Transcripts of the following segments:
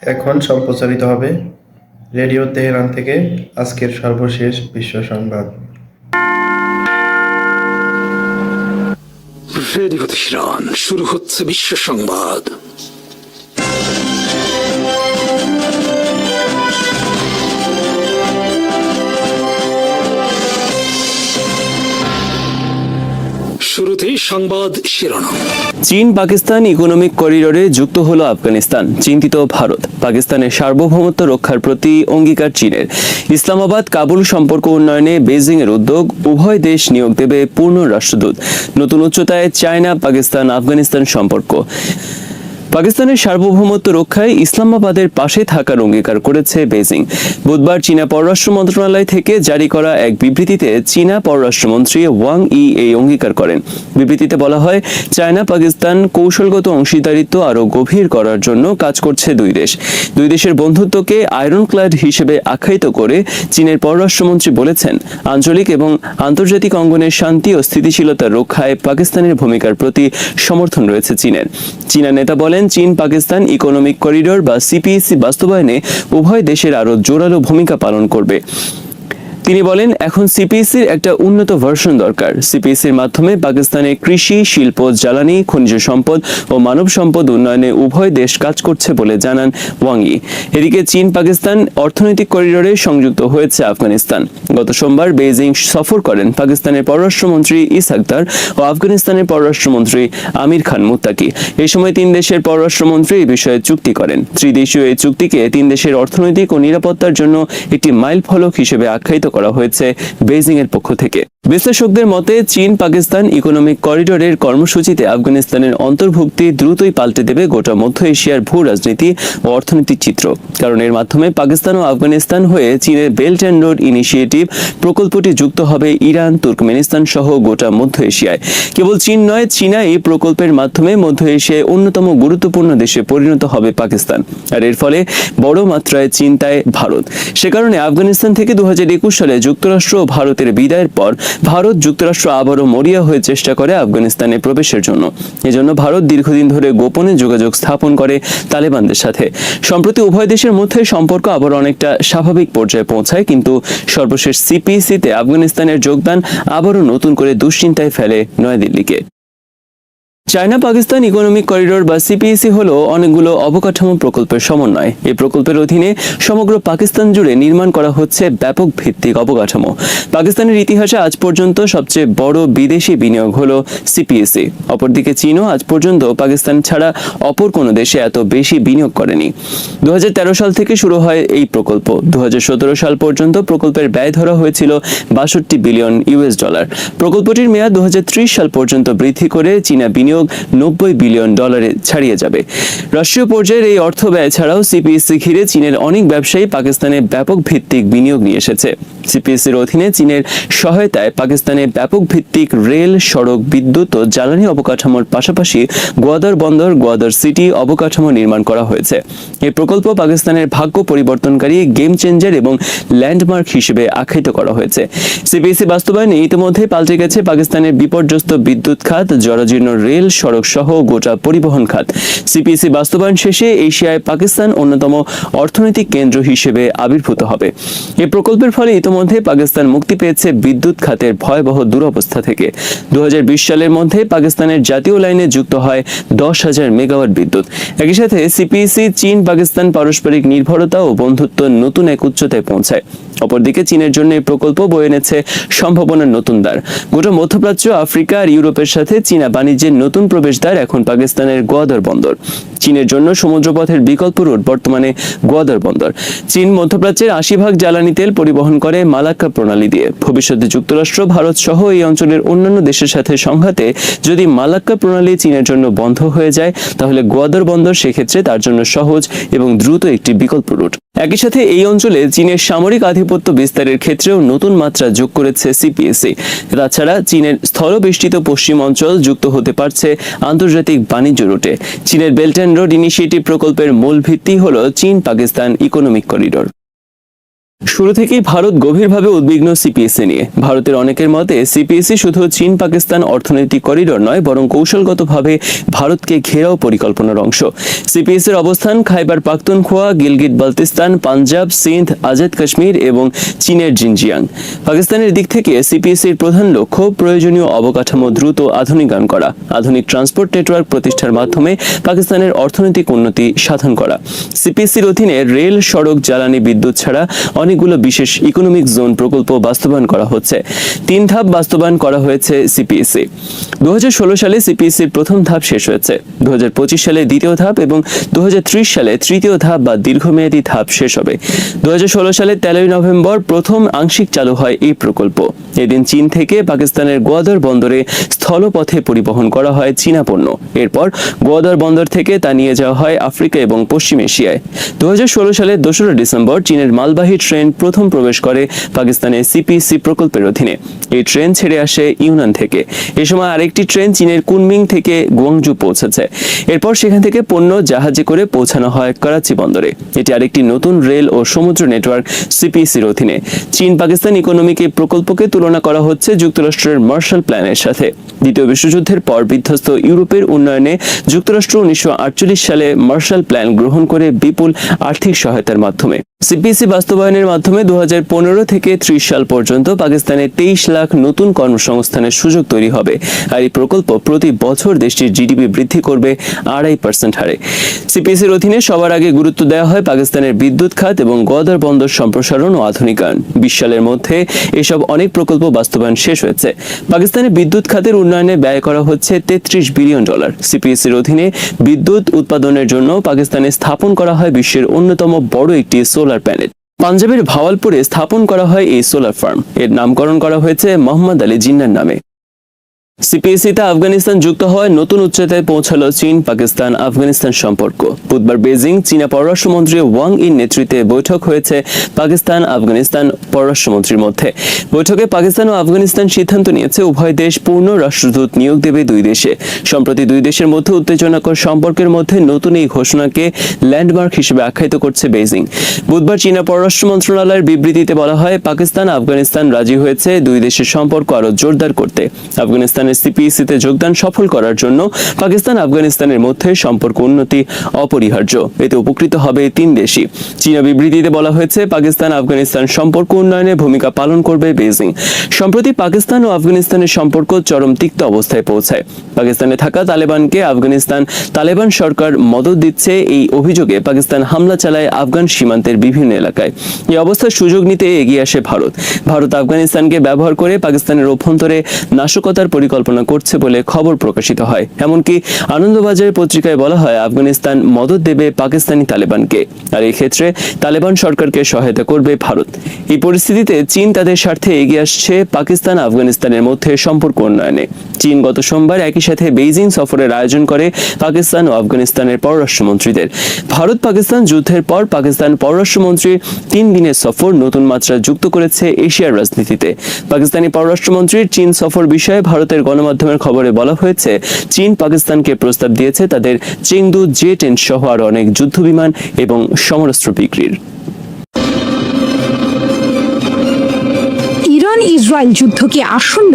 এখন সম্প্রচারিত হবে রেডিও তেহরান থেকে আজকের সর্বশেষ বিশ্ব সংবাদ। রেডিও তেহরান, শুরু হচ্ছে বিশ্ব সংবাদ। শুরুতেই সংবাদ শিরোনাম। চীন পাকিস্তান ইকোনমিক করিডোরে যুক্ত হলো আফগানিস্তান, চিন্তিত ভারত। পাকিস্তানের সার্বভৌমত্ব রক্ষার প্রতি অঙ্গীকার চীনের। ইসলামাবাদ কাবুল সম্পর্ক উন্নয়নে বেজিং এর উদ্যোগ, উভয় দেশ নিয়োগ দেবে পূর্ণ রাষ্ট্রদূত। নতুন উচ্চতায় চায়না পাকিস্তান আফগানিস্তান সম্পর্ক। পাকিস্তানের সার্বভৌমত্ব রক্ষায় ইসলামাবাদের পাশে থাকার অঙ্গীকার করেছে বেজিং। বুধবার চীনা পররাষ্ট্র মন্ত্রণালয় থেকে জারি করা এক বিবৃতিতে চীনা পররাষ্ট্রমন্ত্রী ওয়াং ই এই অঙ্গীকার করেন। বিবৃতিতে বলা হয়, চায়না পাকিস্তান কৌশলগত অংশীদারিত্ব আরও গভীর করার জন্য কাজ করছে দুই দেশ। দুই দেশের বন্ধুত্বকে আয়রনক্লাড হিসেবে আখ্যায়িত করে চীনের পররাষ্ট্রমন্ত্রী বলেছেন, আঞ্চলিক এবং আন্তর্জাতিক অঙ্গনের শান্তি ও স্থিতিশীলতা রক্ষায় পাকিস্তানের ভূমিকার প্রতি সমর্থন রয়েছে চীনের। চীনা নেতা বলেন, চীন পাকিস্তান ইকোনমিক করিডোর বা সিপিইসি বাস্তবায়নে উভয় দেশের আরও জোরালো ভূমিকা পালন করবে। তিনি বলেন, এখন সিপিইসির একটা উন্নত ভার্সন দরকার। সিপিইসির মাধ্যমে পাকিস্তানের কৃষি, শিল্প, জ্বালানি, খনিজ সম্পদ ও মানব সম্পদ উন্নয়নে উভয় দেশ কাজ করছে বলে জানান ওয়াং ই। এদিকে চীন পাকিস্তান অর্থনৈতিক করিডোরে সংযুক্ত হয়েছে আফগানিস্তান। গত সোমবার বেইজিং সফর করেন পাকিস্তানের পররাষ্ট্রমন্ত্রী ইসহাক দার ও আফগানিস্তানের পররাষ্ট্রমন্ত্রী আমির খান মুত্তাকি। এই সময় তিন দেশের পররাষ্ট্রমন্ত্রী এই বিষয়ে চুক্তি করেন। ত্রিদেশীয় এই চুক্তিকে তিন দেশের অর্থনৈতিক ও নিরাপত্তার জন্য একটি মাইল ফলক হিসেবে আখ্যায়িত করা হয়েছে বেইজিং এর পক্ষ থেকে। বিশ্লেষকদের মতে, চীন পাকিস্তান ইকোনমিক করিডোরের কর্মসূচিতে আফগানিস্তানের অন্তর্ভুক্তি দ্রুতই পাল্টে দেবে গোটা মধ্য এশিয়ার ভূ রাজনীতি ও অর্থনৈতিক চিত্র। কারণ এর মাধ্যমে পাকিস্তান ও আফগানিস্তান হয়ে চীনের বেল্ট অ্যান্ড রোড ইনিশিয়েটিভ প্রকল্পটি যুক্ত হবে ইরান, তুর্কমেনিস্তান সহ গোটা মধ্য এশিয়ায়। কেবল চীন নয়, চীনা এই প্রকল্পের মাধ্যমে মধ্য এশিয়ায় অন্যতম গুরুত্বপূর্ণ দেশে পরিণত হবে পাকিস্তান। আর এর ফলে বড় মাত্রায় চিন্তায় ভারত। সে কারণে আফগানিস্তান থেকে 2021 সালে যুক্তরাষ্ট্র ও ভারতের বিদায়ের পর ভারত যুক্তরাষ্ট্র আবারও মরিয়া হয়ে চেষ্টা করে আফগানিস্তানে প্রবেশের জন্য। এজন্য ভারত দীর্ঘদিন ধরে গোপনে যোগাযোগ স্থাপন করে তালেবানদের সাথে। সম্প্রতি উভয় দেশের মধ্যে সম্পর্ক আবার অনেকটা স্বাভাবিক পর্যায়ে পৌঁছায়, কিন্তু সর্বশেষ সিপিইসিতে আফগানিস্তানের যোগদান আবারও নতুন করে দুশ্চিন্তায় ফেলে নয়াদিল্লিকে। চায়না পাকিস্তান ইকোনমিক করিডোর বা সিপিইসি হলো অনেকগুলো অবকাঠামো প্রকল্পের সমন্বয়। এই প্রকল্পের অধীনে সমগ্র পাকিস্তান জুড়ে নির্মাণ করা হচ্ছে ব্যাপক ভিত্তিক অবকাঠামো। পাকিস্তানের ইতিহাসে আজ পর্যন্ত সবচেয়ে বড় বিদেশি বিনিয়োগ হলো সিপিইসি। অপরদিকে চীনও আজ পর্যন্ত পাকিস্তান ছাড়া অপর কোনো দেশে এত বেশি বিনিয়োগ করেনি। 2013 সাল থেকে শুরু হয় এই প্রকল্প। 2017 সাল পর্যন্ত প্রকল্পের ব্যয় ধরা হয়েছিল $62 বিলিয়ন। প্রকল্পটির মেয়াদ 2030 সাল পর্যন্ত বৃদ্ধি করে চীনা বিনিয়োগ $90 বিলিয়ন ছাড়িয়ে যাবে। রাষ্ট্রীয় পর্যায়ের এই অর্থ ব্যয় ছাড়াও সিপিইসি ঘিরে চীনের অনেক ব্যবসায়ী পাকিস্তানে ব্যাপক ভিত্তিক বিনিয়োগ নিয়ে এসেছে। সিপিইসির অধীনে চীনের সহায়তায় পাকিস্তানে ব্যাপক ভিত্তিক রেল, সড়ক, বিদ্যুৎ ও জ্বালানি অবকাঠামোর পাশাপাশি গোয়াদর বন্দর, গোয়াদর সিটি অবকাঠামো নির্মাণ করা হয়েছে। এই প্রকল্প পাকিস্তানের ভাগ্য পরিবর্তনকারী, গেম চেঞ্জার এবং ল্যান্ডমার্ক হিসেবে আখ্যায়িত করা হয়েছে। সিপিইসি বাস্তবায়নে ইতিমধ্যে পাল্টে গেছে পাকিস্তানের বিপর্যস্ত বিদ্যুৎ খাত, জরাজীর্ণ রেল, সড়ক সহ গোটা পরিবহন খাত। সিপিইসি বাস্তবায়ন শেষে এশিয়ায় পাকিস্তান অন্যতম অর্থনৈতিক কেন্দ্র হিসেবে আবির্ভূত হবে। এই প্রকল্পের ফলে ইতিমধ্যে পাকিস্তান মুক্তি পেয়েছে বিদ্যুৎ খাতের ভয়াবহ দুরবস্থা থেকে। 2020 সালের মধ্যে পাকিস্তানের জাতীয় লাইনে যুক্ত হয় 10,000 মেগাওয়াট বিদ্যুৎ। একই সাথে সিপিইসি চীন পাকিস্তান পারস্পরিক নির্ভরতা ও বন্ধুত্ব নতুন এক উচ্চতায় পৌঁছায়। অপরদিকে চীনের জন্য এই প্রকল্প বয়ে এনেছে সম্ভাবনার নতুন দ্বার। গোটা মধ্যপ্রাচ্য, আফ্রিকা আর ইউরোপের সাথে চীনা বাণিজ্যের নতুন প্রবেশদ্বার এখন পাকিস্তানের গোয়াদর বন্দর। চীনের জন্য সমুদ্রপথের বিকল্প রুট বর্তমানে গোয়াদর বন্দর। চীন মধ্যপ্রাচ্যের 80% জ্বালানি তেল পরিবহন করে মালাক্কা প্রণালী দিয়ে। ভবিষ্যতে যুক্তরাষ্ট্র, ভারত সহ এই অঞ্চলের অন্যান্য দেশের সাথে সংঘাতে যদি মালাক্কা প্রণালী চীনের জন্য বন্ধ হয়ে যায়, তাহলে গোয়াদর বন্দর সেক্ষেত্রে তার জন্য সহজ এবং দ্রুত একটি বিকল্প রুট। একই সাথে এই অঞ্চলে চীনের সামরিক আধিপত্য বিস্তারের ক্ষেত্রেও নতুন মাত্রা যোগ করেছে সিপিইসি। তাছাড়া চীনের স্থলবেষ্টিত পশ্চিম অঞ্চল যুক্ত হতে পারছে আন্তর্জাতিক বাণিজ্য রুটে। চীনের বেল্ট অ্যান্ড রোড ইনিশিয়েটিভ প্রকল্পের মূল ভিত্তি হল চীন পাকিস্তান ইকোনমিক করিডোর। শুরু থেকেই ভারত গভীরভাবে উদ্বিগ্ন সিপিএসি নিয়ে। ভারতের অনেকের মতে সিপিএসি শুধু চীন পাকিস্তান অর্থনৈতিক করিডোর নয়, বরং কৌশলগতভাবে ভারতকে ঘেরাও পরিকল্পনার অংশ। সিপিএসির অবস্থান খাইবার পাখতুনখোয়া, গিলগিট বালতিস্তান, পাঞ্জাব, সিন্ধ, আজাদ কাশ্মীর এবং চীনের জিনজিয়াং। পাকিস্তানের দিক থেকে সিপিএসির প্রধান লক্ষ্য প্রয়োজনীয় অবকাঠামো দ্রুত আধুনিকায়ন করা, আধুনিক ট্রান্সপোর্ট নেটওয়ার্ক প্রতিষ্ঠার মাধ্যমে পাকিস্তানের অর্থনৈতিক উন্নতি সাধন করা। সিপিএসির অধীনে রেল, সড়ক, জ্বালানি, বিদ্যুৎ ছাড়া অনেকগুলো বিশেষ ইকোনমিক জোন প্রকল্প বাস্তবায়ন করা হচ্ছে। 3 ধাপ বাস্তবায়ন করা হয়েছে সিপিএসি। 2016 সালে সিপিএসির প্রথম ধাপ শেষ হয়েছে। 2025 সালে দ্বিতীয় ধাপ এবং 2030 সালে তৃতীয় ধাপ বা দীর্ঘমেয়াদী ধাপ শেষ হবে। 2016 সালে 13 নভেম্বর প্রথম আংশিক চালু হয় এই প্রকল্প। এদিন চীন থেকে পাকিস্তানের গোয়াদর বন্দরে স্থলপথে পরিবহন করা হয় চীনা পণ্য। এরপর গোয়াদর বন্দর থেকে তা নিয়ে যাওয়া হয় আফ্রিকা এবং পশ্চিম এশিয়ায়। 2016 সালের 2রা ডিসেম্বর চীনের মালবাহী ট্রেন প্রথম প্রবেশ করে পাকিস্তানের সিপিএসি প্রকল্পের অধীনে। এই ট্রেন ছেড়ে আসে ইউনান থেকে। এ সময় আরেকটি ট্রেন চীনের কুনমিং থেকে গুয়াংজু পৌঁছেছে। এরপর সেখান থেকে পণ্য জাহাজে করে পৌঁছানো হয় করাচি বন্দরে। এটি আরেকটি নতুন রেল ও সমুদ্র নেটওয়ার্ক সিপিএসির অধীনে। চীন পাকিস্তান ইকোনমিক এই প্রকল্পকে তুলনা করা হচ্ছে যুক্তরাষ্ট্রের মার্শাল প্ল্যানের সাথে। দ্বিতীয় বিশ্বযুদ্ধের পর বিধ্বস্ত ইউরোপের উন্নয়নে যুক্তরাষ্ট্র 1948 সালে মার্শাল প্ল্যান গ্রহণ করে বিপুল আর্থিক সহায়তার মাধ্যমে। সিপিএসি বাস্তবায়নের মাধ্যমে 2015 থেকে 30 সাল পর্যন্ত পাকিস্তানে 23 লাখ নতুন কর্মসংস্থানের সুযোগ তৈরি হবে। আর এই প্রকল্প প্রতি বছর দেশটির জিডিপি বৃদ্ধি করবে 2.5% হারে। সিপিএসির অধীনে সবার আগে গুরুত্ব দেওয়া হয় পাকিস্তানের বিদ্যুৎ খাত এবং গোয়াদর বন্দর সম্প্রসারণ ও আধুনিকায়ন। 20 সালের মধ্যে এসব অনেক প্রকল্প বাস্তবায়ন শেষ হয়েছে। পাকিস্তানের বিদ্যুৎ খাতের উন্নয়নে ব্যয় করা হচ্ছে $33 বিলিয়ন। সিপিএসির অধীনে বিদ্যুৎ উৎপাদনের জন্য পাকিস্তানে স্থাপন করা হয় বিশ্বের অন্যতম বড় একটি সোলার প্যানেল। পাঞ্জাবের ভাওয়ালপুরে স্থাপন করা হয় এই সোলার ফার্ম। এর নামকরণ করা হয়েছে মোহাম্মদ আলী জিন্নার নামে। সিপিএসিতে আফগানিস্তান যুক্ত হওয়ায় নতুন উচ্চতায় পৌঁছালো চীন পাকিস্তান আফগানিস্তান সম্পর্ক। বুধবার বেজিং চীনা পররাষ্ট্রমন্ত্রী ওয়াং ইর নেতৃত্বে বৈঠক হয়েছে পাকিস্তান আফগানিস্তান পররাষ্ট্রমন্ত্রীর মধ্যে। বৈঠকে পাকিস্তান ও আফগানিস্তান সিদ্ধান্ত নিয়েছে উভয় দেশ পূর্ণ রাষ্ট্রদূত নিয়োগ দেবে দুই দেশে। সম্প্রতি দুই দেশের মধ্যে উত্তেজনাকর সম্পর্কের মধ্যে নতুন এই ঘোষণাকে ল্যান্ডমার্ক হিসেবে আখ্যায়িত করছে বেজিং। বুধবার চীনা পররাষ্ট্র মন্ত্রণালয়ের বিবৃতিতে বলা হয়, পাকিস্তান আফগানিস্তান রাজি হয়েছে দুই দেশের সম্পর্ক আরো জোরদার করতে। আফগানিস্তানের সিপিএসিতে যোগদান সফল করার জন্য পাকিস্তান আফগানিস্তানের মধ্যে সম্পর্ক উন্নতি অপরিহার্য। এতে উপকৃত হবে 3 দেশই। চীনা বিবৃতিতে বলা হয়েছে, পাকিস্তান আফগানিস্তান সম্পর্ক উন্নয়নে ভূমিকা পালন করবে বেজিং। সম্প্রতি পাকিস্তান ও আফগানিস্তানের সম্পর্ক চরম তিক্ত অবস্থায় পৌঁছায়। পাকিস্তানে থাকা তালেবানকে তালেবান সরকার মদত দিচ্ছে, এই অভিযোগে পাকিস্তান হামলা চালায় আফগান সীমান্তের বিভিন্ন এলাকায়। এই অবস্থার সুযোগ নিতে এগিয়ে আসে ভারত। ভারত আফগানিস্তানকে ব্যবহার করে পাকিস্তানের অভ্যন্তরে নাশকতার পরিকল্পনা করছে বলে খবর প্রকাশিত হয়। এমনকি আনন্দবাজার পত্রিকায় বলা হয়, আফগানিস্তান মদত দেবে পাকিস্তানি তালেবানকে, আর এই ক্ষেত্রে তালেবান সরকারকে সহায়তা করবে ভারত। এই পরিস্থিতিতে চীন তাদের স্বার্থে এগিয়ে আসছে পাকিস্তান আফগানিস্তানের মধ্যে সম্পর্ক উন্নয়নে। চীন গত সোমবার একই সাথে বেইজিং সফরের আয়োজন করে পাকিস্তান ও আফগানিস্তানের পররাষ্ট্রমন্ত্রীদের। ভারত পাকিস্তান যুদ্ধের পর পাকিস্তান পররাষ্ট্রমন্ত্রীর 3 দিনের সফর নতুন মাত্রা যুক্ত করেছে এশিয়ার রাজনীতিতে। পাকিস্তানি পররাষ্ট্রমন্ত্রীর চীন সফর বিষয়ে ভারতের গণমাধ্যমের খবরে বলা হয়েছে, চীন পাকিস্তানকে প্রস্তাব দিয়েছে তাদের চেংদু জে-10 সহ আরো অনেক যুদ্ধবিমান এবং সমরাস্ত্র বিক্রির। ইসরায়েল যুদ্ধ কি আসন্ন?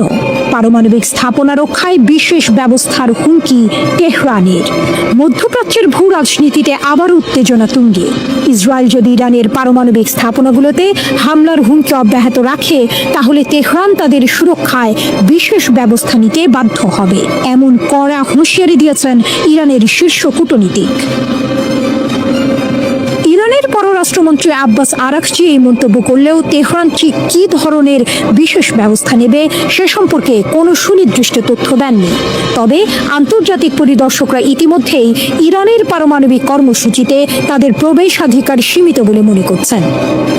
পারমাণবিক স্থাপনা রক্ষায় বিশেষ ব্যবস্থার হুমকি তেহরানের। মধ্যপ্রাচ্যের ভূ রাজনীতিতে আবার উত্তেজনা তুঙ্গে। ইসরায়েল যদি ইরানের পারমাণবিক স্থাপনাগুলোতে হামলার হুমকি অব্যাহত রাখে, তাহলে তেহরান তাদের সুরক্ষায় বিশেষ ব্যবস্থা নিতে বাধ্য হবে, এমন কড়া হুঁশিয়ারি দিয়েছেন ইরানের শীর্ষ কূটনীতিক। ইরানের পররাষ্ট্রমন্ত্রী আব্বাস আরাকচি এই মন্তব্য করলেও তেহরান ঠিক কী ধরনের বিশেষ ব্যবস্থা নেবে সে সম্পর্কে কোনো সুনির্দিষ্ট তথ্য দেননি। তবে আন্তর্জাতিক পরিদর্শকরা ইতিমধ্যেই ইরানের পারমাণবিক কর্মসূচিতে তাদের প্রবেশাধিকার সীমিত বলে মনে করছেন।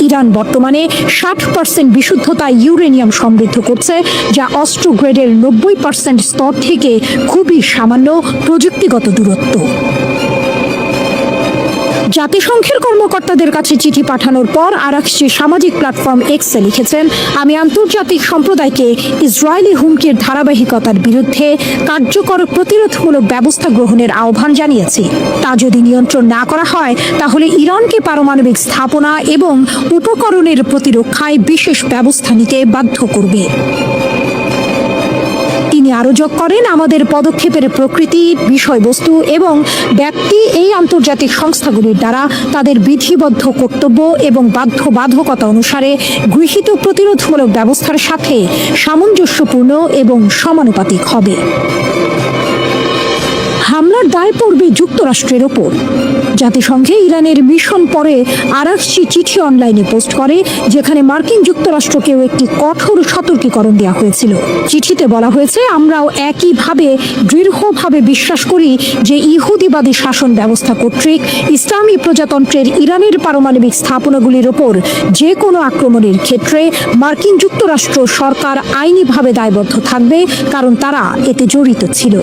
ইরান বর্তমানে 60% বিশুদ্ধতা ইউরেনিয়াম সমৃদ্ধ করছে, যা অস্ত্র গ্রেডের 90% স্তর থেকে খুবই সামান্য প্রযুক্তিগত দূরত্ব। জাতিসংঘের কর্মকর্তাদের কাছে চিঠি পাঠানোর পর আরাকচি সামাজিক প্ল্যাটফর্ম এক্সে লিখেছেন, আমি আন্তর্জাতিক সম্প্রদায়কে ইসরায়েলি হুমকির ধারাবাহিকতার বিরুদ্ধে কার্যকর প্রতিরোধমূলক ব্যবস্থা গ্রহণের আহ্বান জানিয়েছি। তা যদি নিয়ন্ত্রণ না করা হয় তাহলে ইরানকে পারমাণবিক স্থাপনা এবং উপকরণের প্রতিরক্ষায় বিশেষ ব্যবস্থা নিতে বাধ্য করবে। তিনি আরো যোগ করেন, আমাদের পদক্ষেপের প্রকৃতি, বিষয়বস্তু এবং ব্যক্তি এই আন্তর্জাতিক সংস্থাগুলির দ্বারা তাদের বিধিবদ্ধ কর্তব্য এবং বাধ্যবাধকতা অনুসারে গৃহীত প্রতিরোধমূলক ব্যবস্থার সাথে সামঞ্জস্যপূর্ণ এবং সমানুপাতিক হবে। হামলার দায় পড়বে যুক্তরাষ্ট্রের ওপর। জাতিসংঘে ইরানের মিশন পরে আরাকচি চিঠি অনলাইনে পোস্ট করে, যেখানে মার্কিন যুক্তরাষ্ট্রকেও একটি কঠোর সতর্কীকরণ দেওয়া হয়েছিল। চিঠিতে বলা হয়েছে, আমরাও একইভাবে দৃঢ়ভাবে বিশ্বাস করি যে ইহুদিবাদী শাসন ব্যবস্থা কর্তৃক ইসলামী প্রজাতন্ত্রের ইরানের পারমাণবিক স্থাপনাগুলির ওপর যে কোনো আক্রমণের ক্ষেত্রে মার্কিন যুক্তরাষ্ট্র সরকার আইনিভাবে দায়বদ্ধ থাকবে, কারণ তারা এতে জড়িত ছিল।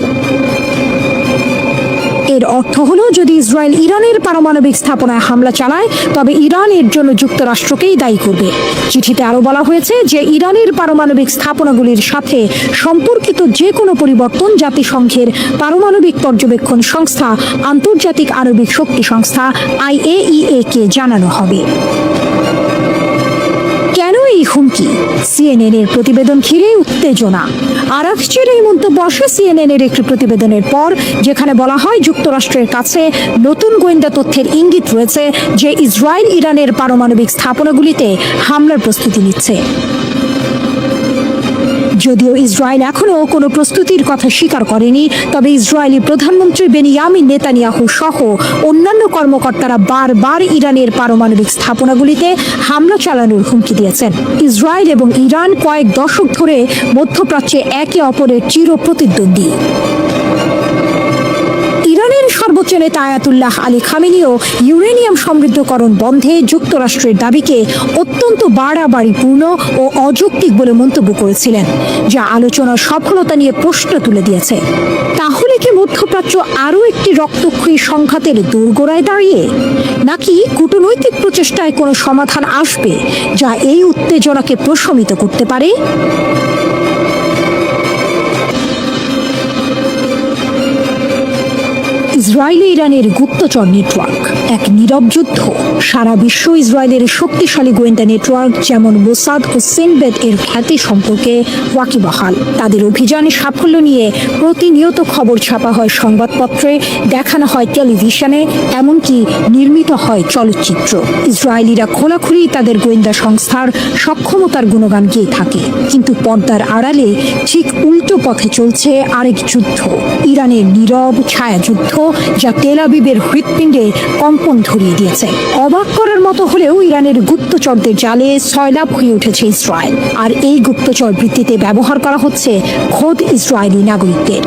এর অর্থ হলো, যদি ইসরায়েল ইরানের পারমাণবিক স্থাপনায় হামলা চালায় তবে ইরান এর জন্য যুক্তরাষ্ট্রকেই দায়ী করবে। চিঠিতে আরো বলা হয়েছে যে ইরানের পারমাণবিক স্থাপনাগুলির সাথে সম্পর্কিত যে কোনো পরিবর্তন জাতিসংঘের পারমাণবিক পর্যবেক্ষণ সংস্থা, আন্তর্জাতিক আণবিক শক্তি সংস্থা IAEA কে জানানো হবে। কেন এই হুমকি? CNN এর প্রতিবেদন ঘিরে উত্তেজনা। আরাকচির এই মন্তব্য আসে CNN এর একটি প্রতিবেদনের পর, যেখানে বলা হয় যুক্তরাষ্ট্রের কাছে নতুন গোয়েন্দা তথ্যের ইঙ্গিত রয়েছে যে ইসরায়েল ইরানের পারমাণবিক স্থাপনাগুলিতে হামলার প্রস্তুতি নিচ্ছে। যদিও ইসরায়েল এখনও কোনো প্রস্তুতির কথা স্বীকার করেনি, তবে ইসরায়েলি প্রধানমন্ত্রী বেনিয়ামিন নেতানিয়াহু সহ অন্যান্য কর্মকর্তারা বারবার ইরানের পারমাণবিক স্থাপনাগুলিতে হামলা চালানোর হুমকি দিয়েছেন। ইসরায়েল এবং ইরান কয়েক দশক ধরে মধ্যপ্রাচ্যে একে অপরের চির প্রতিদ্বন্দ্বী। ইরানের সর্বোচ্চ নেতা আয়াতুল্লাহ আলী খামেনিও ইউরেনিয়াম সমৃদ্ধকরণ বন্ধে যুক্তরাষ্ট্রের দাবিকে অত্যন্ত বাড়াবাড়িপূর্ণ ও অযৌক্তিক বলে মন্তব্য করেছিলেন, যা আলোচনার সফলতা নিয়ে প্রশ্ন তুলে দিয়েছে। তাহলে কি মধ্যপ্রাচ্য আরও একটি রক্তক্ষয়ী সংঘাতের দোরগোড়ায় দাঁড়িয়ে, নাকি কূটনৈতিক প্রচেষ্টায় কোনো সমাধান আসবে যা এই উত্তেজনাকে প্রশমিত করতে পারে? ইসরায়েলি ইরানের গুপ্তচর নেটওয়ার্ক এক নীরব যুদ্ধ। সারা বিশ্ব ইসরায়েলের শক্তিশালী গোয়েন্দা নেটওয়ার্ক যেমন মোসাদ ও সিনবেদ এর খ্যাতি সম্পর্কে ওয়াকিবহাল। তাদের অভিযানে সাফল্য নিয়ে প্রতিনিয়ত খবর ছাপা হয় সংবাদপত্রে, দেখানো হয় টেলিভিশনে, এমনকি নির্মিত হয় চলচ্চিত্র। ইসরায়েলিরা খোলাখুলি তাদের গোয়েন্দা সংস্থার সক্ষমতার গুণগান গেয়ে থাকে, কিন্তু পর্দার আড়ালে ঠিক উল্টো পথে চলছে আরেক যুদ্ধ, ইরানের নীরব ছায়াযুদ্ধ, যা তেল আবিবের হৃৎপিণ্ডে কম্পন ধরিয়ে দিয়েছে। অবাক করার মতো হলেও ইরানের গুপ্তচরদের জালে সয়লাব হয়ে উঠেছে ইসরায়েল, আর এই গুপ্তচর বৃত্তিতে ব্যবহার করা হচ্ছে খোদ ইসরায়েলি নাগরিকদের।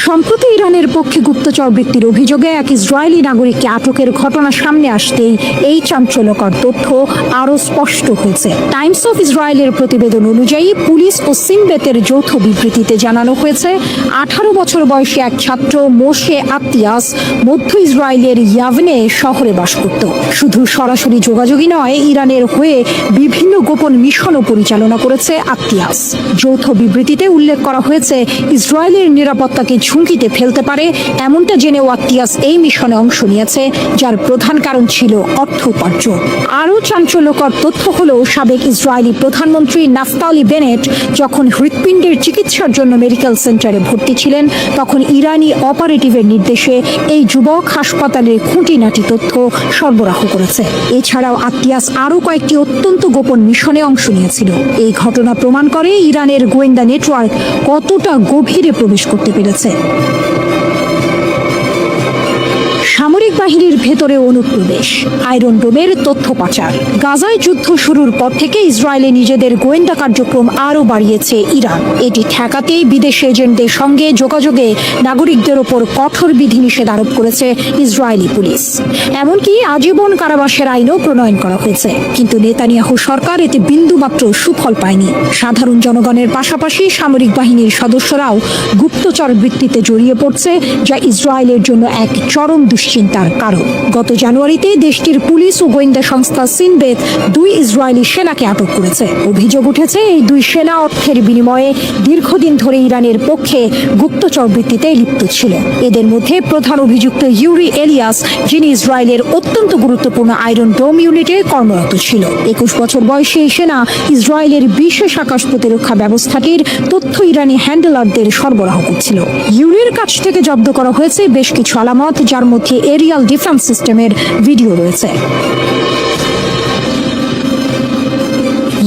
সম্প্রতি ইরানের পক্ষে গুপ্তচর বৃত্তির অভিযোগে এক ইসরায়েলি নাগরিককে আটকের ঘটনা সামনে আসতেই এই চাঞ্চল্যকর তথ্য আরও স্পষ্ট হয়েছে। টাইমস অফ ইসরায়েলের প্রতিবেদন অনুযায়ী পুলিশ ও সিনবেতের যৌথ বিবৃতিতে জানানো হয়েছে, 18 বছর বয়সী এক ছাত্র মোশে আত্তিয়াস মধ্য ইসরায়েলের ইয়াভনে শহরে বাস করত। শুধু সরাসরি যোগাযোগই নয়, ইরানের হয়ে বিভিন্ন গোপন মিশনও পরিচালনা করেছে আত্তিয়াস। যৌথ বিবৃতিতে উল্লেখ করা হয়েছে, ইসরায়েলের নিরাপত্তাকে ঝুঁকিতে ফেলতে পারে এমনটা জেনেও আত্তিয়াস এই মিশনে অংশ নিয়েছে, যার প্রধান কারণ ছিল অর্থ উপার্জন। আরও চাঞ্চল্যকর তথ্য হলো, সাবেক ইসরায়েলি প্রধানমন্ত্রী নাফতালি বেনেট যখন হৃৎপিণ্ডের চিকিৎসার জন্য মেডিকেল সেন্টারে ভর্তি ছিলেন, তখন ইরানি অপারেটিভের নির্দেশে এই যুবক হাসপাতালের খুঁটিনাটি তথ্য সরবরাহ করেছে। এছাড়াও আত্তিয়াস আরও কয়েকটি অত্যন্ত গোপন মিশনে অংশ নিয়েছিল। এই ঘটনা প্রমাণ করে ইরানের গোয়েন্দা নেটওয়ার্ক কতটা গভীরে প্রবেশ করতে পেরেছে। সামরিক বাহিনীর ভেতরে অনুপ্রবেশ, আয়রন ডোমের তথ্য পাচার। গাজায় যুদ্ধ শুরুর পর থেকে ইসরায়েলে নিজেদের গোয়েন্দা কার্যক্রম আরও বাড়িয়েছে ইরান। এটি ঠেকাতে বিদেশি এজেন্টদের সঙ্গে যোগাযোগে নাগরিকদের ওপর কঠোর বিধিনিষেধ আরোপ করেছে ইসরায়েলি পুলিশ। এমনকি আজীবন কারাবাসের আইনও প্রণয়ন করা হয়েছে। কিন্তু নেতানিয়াহু সরকার এতে বিন্দুমাত্র সুফল পায়নি। সাধারণ জনগণের পাশাপাশি সামরিক বাহিনীর সদস্যরাও গুপ্তচর বৃত্তিতে জড়িয়ে পড়ছে, যা ইসরায়েলের জন্য এক চরম দুশ্চিন্তার কারণ। গত জানুয়ারিতে দেশটির পুলিশ ও গোয়েন্দা সংস্থা সিনবেত 2 ইসরায়েলি সেনাকে আটক করেছে। অভিযোগ উঠেছে এই 2 সেনা অর্থের বিনিময়ে দীর্ঘদিন ধরে ইরানের পক্ষে গুপ্তচর বৃত্তিতে লিপ্ত ছিল। এদের মধ্যে প্রধান অভিযুক্ত ইউরি এলিয়াস, যিনি ইসরায়েলের অত্যন্ত গুরুত্বপূর্ণ আয়রন ডোম ইউনিটে কর্মরত ছিল। 21 বছর বয়সী এই সেনা ইসরায়েলের বিশেষ আকাশ প্রতিরক্ষা ব্যবস্থাটির তথ্য ইরানি হ্যান্ডলারদের সরবরাহ করছিল। ইউরির কাছ থেকে জব্দ করা হয়েছে বেশ কিছু আলামত, যার মধ্যে এরিয়াল ডিফেন্স সিস্টেমের ভিডিও রয়েছে।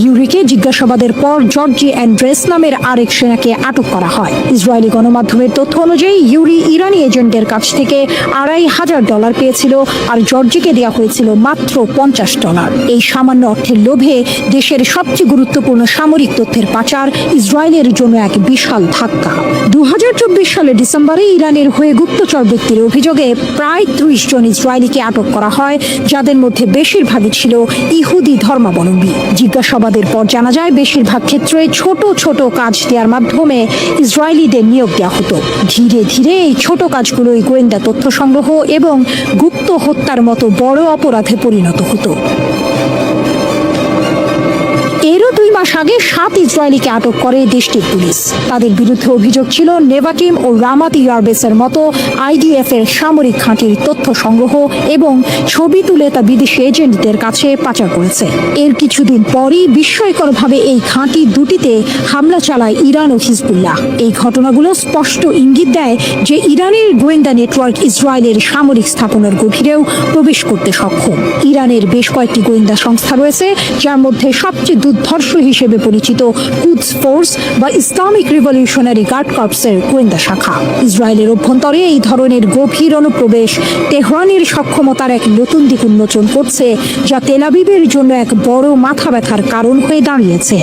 ইউরিকে জিজ্ঞাসাবাদের পর জর্জি অ্যান্ড্রেস নামের আরেক সেনাকে আটক করা হয়। ইসরায়েলি গণমাধ্যমের তথ্য অনুযায়ী ইউরি ইরানি এজেন্টদের কাছ থেকে $2,500 পেয়েছিল, আর জর্জিকে দেওয়া হয়েছিল মাত্র $50। এই সামান্য অর্থের লোভে দেশের সবচেয়ে গুরুত্বপূর্ণ সামরিক তথ্যের পাচার ইসরায়েলের জন্য এক বিশাল ধাক্কা। 2024 সালের ডিসেম্বরে ইরানের হয়ে গুপ্তচর বৃত্তির অভিযোগে প্রায় 30 জন ইসরায়েলিকে আটক করা হয়, যাদের মধ্যে বেশিরভাগই ছিল ইহুদি ধর্মাবলম্বী। জিজ্ঞাসাবাদের পর জানা যায় বেশিরভাগ ক্ষেত্রে ছোট ছোট কাজ দেওয়ার মাধ্যমে ইসরায়েলিদের নিয়োগ দেওয়া হতো। ধীরে ধীরে এই ছোট কাজগুলোই গোয়েন্দা তথ্য সংগ্রহ এবং গুপ্ত হত্যার মতো বড় অপরাধে পরিণত হতো। এরও 2 মাস আগে 7 ইসরায়েলিকে আটক করে দেশটির পুলিশ। তাদের বিরুদ্ধে অভিযোগ ছিল নেভাটিম ও রামাত ইয়ারবেসের মতো আইডিএফ এর সামরিক ঘাঁটির তথ্য সংগ্রহ এবং ছবি তুলে তা বিদেশি এজেন্টদের কাছে পাচার করেছে। এর কিছুদিন পরই বিস্ময়করভাবে এই ঘাঁটি দুটিতে হামলা চালায় ইরান ও হিজবুল্লাহ। এই ঘটনাগুলো স্পষ্ট ইঙ্গিত দেয় যে ইরানের গোয়েন্দা নেটওয়ার্ক ইসরায়েলের সামরিক স্থাপনার গভীরেও প্রবেশ করতে সক্ষম। ইরানের বেশ কয়েকটি গোয়েন্দা সংস্থা রয়েছে, যার মধ্যে সবচেয়ে দুর্ধর্ষ হিসেবে পরিচিত কুদস ফোর্স বা ইসলামিক রিভলিউশনারি গার্ড কর্পসের গোয়েন্দা শাখা। ইসরায়েলের অভ্যন্তরে এই ধরনের গভীর অনুপ্রবেশ তেহরানের সক্ষমতার এক নতুন দিক উন্মোচন করছে, যা তেল আবিবের জন্য এক বড় মাথা ব্যথার কারণ হয়ে দাঁড়িয়েছে।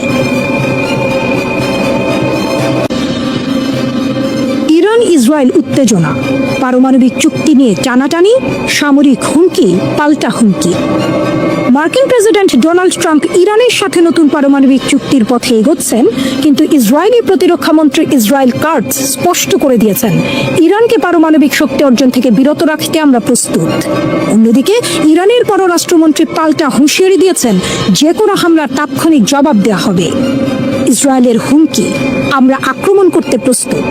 ইরান ইসরায়েল উত্তেজনা, পারমাণবিক চুক্তি নিয়ে টানাটানি, সামরিক হুমকি পাল্টা হুমকি। মার্কিন প্রেসিডেন্ট ডোনাল্ড ট্রাম্প ইরানের সাথে নতুন পারমাণবিক চুক্তির পথে এগোচ্ছেন, কিন্তু ইসরায়েলি প্রতিরক্ষা মন্ত্রী ইসরায়েল কাটজ স্পষ্ট করে দিয়েছেন ইরানকে পারমাণবিক শক্তি অর্জন থেকে বিরত রাখতে আমরা প্রস্তুত। অন্যদিকে ইরানের পররাষ্ট্রমন্ত্রী পাল্টা হুঁশিয়ারি দিয়েছেন যে কোনো হামলার তাৎক্ষণিক জবাব দেওয়া হবে। ইসরায়েলের হুমকি, আমরা আক্রমণ করতে প্রস্তুত।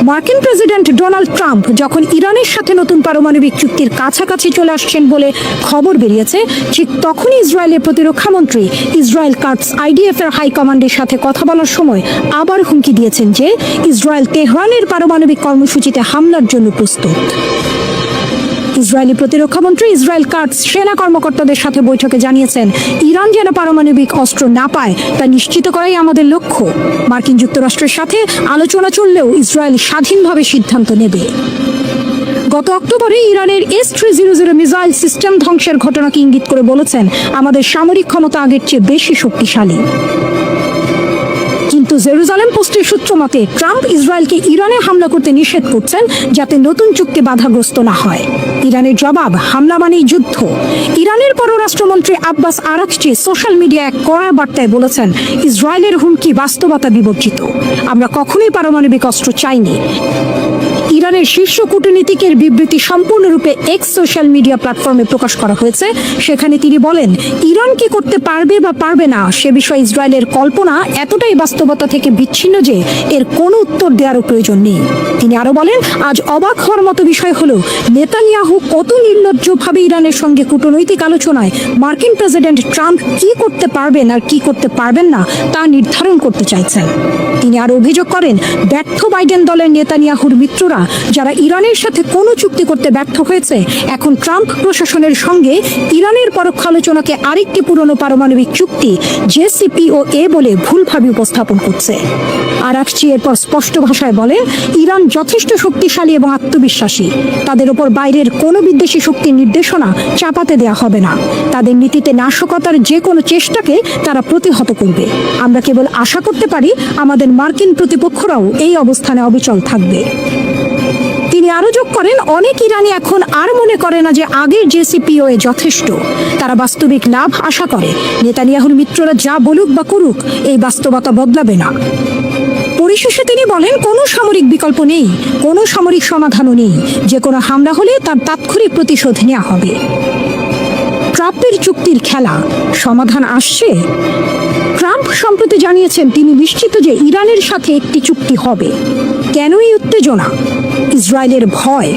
মার্কিন প্রেসিডেন্ট ডোনাল্ড ট্রাম্প যখন ইরানের সাথে নতুন পারমাণবিক চুক্তির কাছাকাছি চলে আসছেন বলে খবর বেরিয়েছে, ঠিক তখনই ইসরায়েলের প্রতিরক্ষা মন্ত্রী ইসরায়েল কাটজ আইডিএফ এর হাইকমান্ডের সাথে কথা বলার সময় আবার হুমকি দিয়েছেন যে ইসরায়েল তেহরানের পারমাণবিক কর্মসূচিতে হামলার জন্য প্রস্তুত। ইসরায়েলি প্রতিরক্ষা মন্ত্রী ইসরায়েল কাটজ সেনা কর্মকর্তাদের সাথে বৈঠকে জানিয়েছেন, ইরান যেন পারমাণবিক অস্ত্র না পায় তা নিশ্চিত করাই আমাদের লক্ষ্য। মার্কিন যুক্তরাষ্ট্রের সাথে আলোচনা চললেও ইসরায়েল স্বাধীনভাবে সিদ্ধান্ত নেবে। গত অক্টোবরে ইরানের S-300 মিসাইল সিস্টেম ধ্বংসের ঘটনাকে ইঙ্গিত করে বলেছেন, আমাদের সামরিক ক্ষমতা আগের চেয়ে বেশি শক্তিশালী। কিন্তু জেরুজালেম পোস্টের সূত্র মতে ট্রাম্প ইসরায়েলকে ইরানে হামলা করতে নিষেধ করছেন, যাতে নতুন চুক্তি বাধাগ্রস্ত না হয়। ইরানের জবাব, হামলা মানেই যুদ্ধ। ইরানের পররাষ্ট্রমন্ত্রী আব্বাস আরাকচি সোশ্যাল মিডিয়ায় এক কড়া বার্তায় বলেছেন, ইসরায়েলের হুমকি বাস্তবতা বিবর্জিত, আমরা কখনোই পারমাণবিক অস্ত্র চাইনি। ইরানের শীর্ষ কূটনীতিকের বিবৃতি সম্পূর্ণরূপে এক্স সোশ্যাল মিডিয়া প্ল্যাটফর্মে প্রকাশ করা হয়েছে। সেখানে তিনি বলেন, ইরান কি করতে পারবে বা পারবে না সে বিষয়ে ইসরায়েলের কল্পনা এতটাই বাস্তবতা থেকে বিচ্ছিন্ন যে এর কোনো উত্তর দেওয়ারও প্রয়োজন নেই। তিনি আরো বলেন, আজ অবাক হওয়ার মতো বিষয় হলো নেতানিয়াহু কত নির্লজ্জভাবে ইরানের সঙ্গে কূটনৈতিক আলোচনায় মার্কিন প্রেসিডেন্ট ট্রাম্প কি করতে পারবেন আর কি করতে পারবেন না তা নির্ধারণ করতে চাইছেন। তিনি আরো অভিযোগ করেন, ব্যর্থ বাইডেন দলের নেতানিয়াহুর মিত্ররা মিত্ররা যারা ইরানের সাথে কোনো চুক্তি করতে ব্যর্থ হয়েছে এখন ট্রাম্প প্রশাসনের সঙ্গে ইরানের পরোক্ষ আলোচনাকে আরেকটি পুরনো পারমাণবিক চুক্তি JCPOA বলে ভুলভাবে উপস্থাপন করছে। আরাকচি এরপর স্পষ্ট ভাষায় বলেন, ইরান যথেষ্ট শক্তিশালী এবং আত্মবিশ্বাসী। তাদের উপর বাইরের কোনো বিদেশি শক্তির নির্দেশনা চাপাতে দেয়া হবে না। তাদের নীতিতে নাশকতার যে কোনো চেষ্টাকে তারা প্রতিহত করবে। আমরা কেবল আশা করতে পারি আমাদের মার্কিন প্রতিপক্ষরাও এই অবস্থানে অবিচল থাকবে। তিনি আরো যোগ করেন, অনেক ইরানি এখন আর মনে করে না যে আগের JCPOA যথেষ্ট। তারা বাস্তবিক লাভ আশা করে। নেতানিয়াহুর মিত্ররা যা বলুক বা করুক, এই বাস্তবতা বদলাবে না। পরিশেষে তিনি বলেন, কোনো সামরিক বিকল্প নেই, কোনো সামরিক সমাধানও নেই। যে কোনো হামলা হলে তার তাৎক্ষণিক প্রতিশোধ নেওয়া হবে। ট্রাম্পের চুক্তির খেলা সমাধান আসছে। ট্রাম্প সম্প্রতি জানিয়েছেন তিনি নিশ্চিত যে ইরানের সাথে একটি চুক্তি হবে। কেন এই উত্তেজনা? ইসরায়েলের ভয়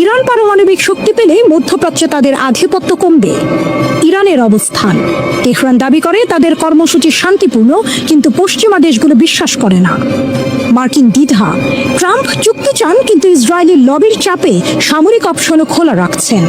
ইরান পারমাণবিক শক্তি পেলে মধ্যপ্রাচ্যে তাদের আধিপত্য কমবে। ইরানের অবস্থান, তেহরান দাবি করে তাদের কর্মসূচি শান্তিপূর্ণ, কিন্তু পশ্চিমা দেশগুলো বিশ্বাস করে না। মার্কিন দ্বিধা, ট্রাম্প চুক্তি চান কিন্তু ইসরায়েলের লবির চাপে সামরিক অপশনও খোলা রাখছেন।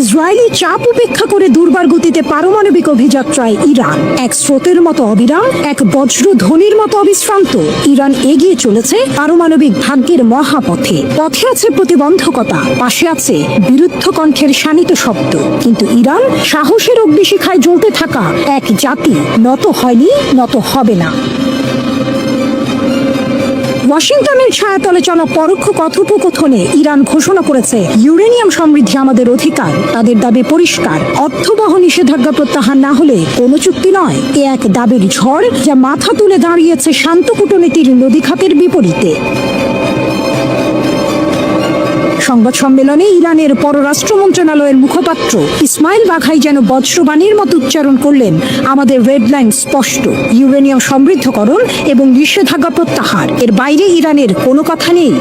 ইসরায়েলি চাপ উপেক্ষা করে দুর্বার গতিতে পারমাণবিক অভিযাত্রায় ইরান এক স্রোতের মতো অবিরাম, এক বজ্রধ্বনির মতো অবিশ্রান্ত। ইরান এগিয়ে চলেছে পারমাণবিক ভাগ্যের মহাপথে। পথে আছে প্রতিবন্ধকতা, পাশে আছে বিরুদ্ধ কণ্ঠের শানিত শব্দ, কিন্তু ইরান সাহসের অগ্নিশিখায় জ্বলতে থাকা এক জাতি, নত হয়নি, নত হবে না। ওয়াশিংটনের ছায়াতলে চলা পরোক্ষ কথোপকথনে ইরান ঘোষণা করেছে, ইউরেনিয়াম সমৃদ্ধি আমাদের অধিকার। তাদের দাবি পরিষ্কার, অর্থবহ নিষেধাজ্ঞা প্রত্যাহার না হলে কোনো চুক্তি নয়। এ এক দাবির ঝড় যা মাথা তুলে দাঁড়িয়েছে শান্ত কূটনীতির নদীখাতের বিপরীতে। সংবাদ সম্মেলনে ইরানের পররাষ্ট্র মন্ত্রণালয়ের মুখপাত্র ইসমাইল বাঘাই যেন বজ্রবাণীর মতো উচ্চারণ করলেন, আমাদের রেড লাইন স্পষ্ট, ইউরেনিয়াম সমৃদ্ধকরণ এবং নিষেধাজ্ঞা প্রত্যাহার, এর বাইরে ইরানের কোনো কথা নেই।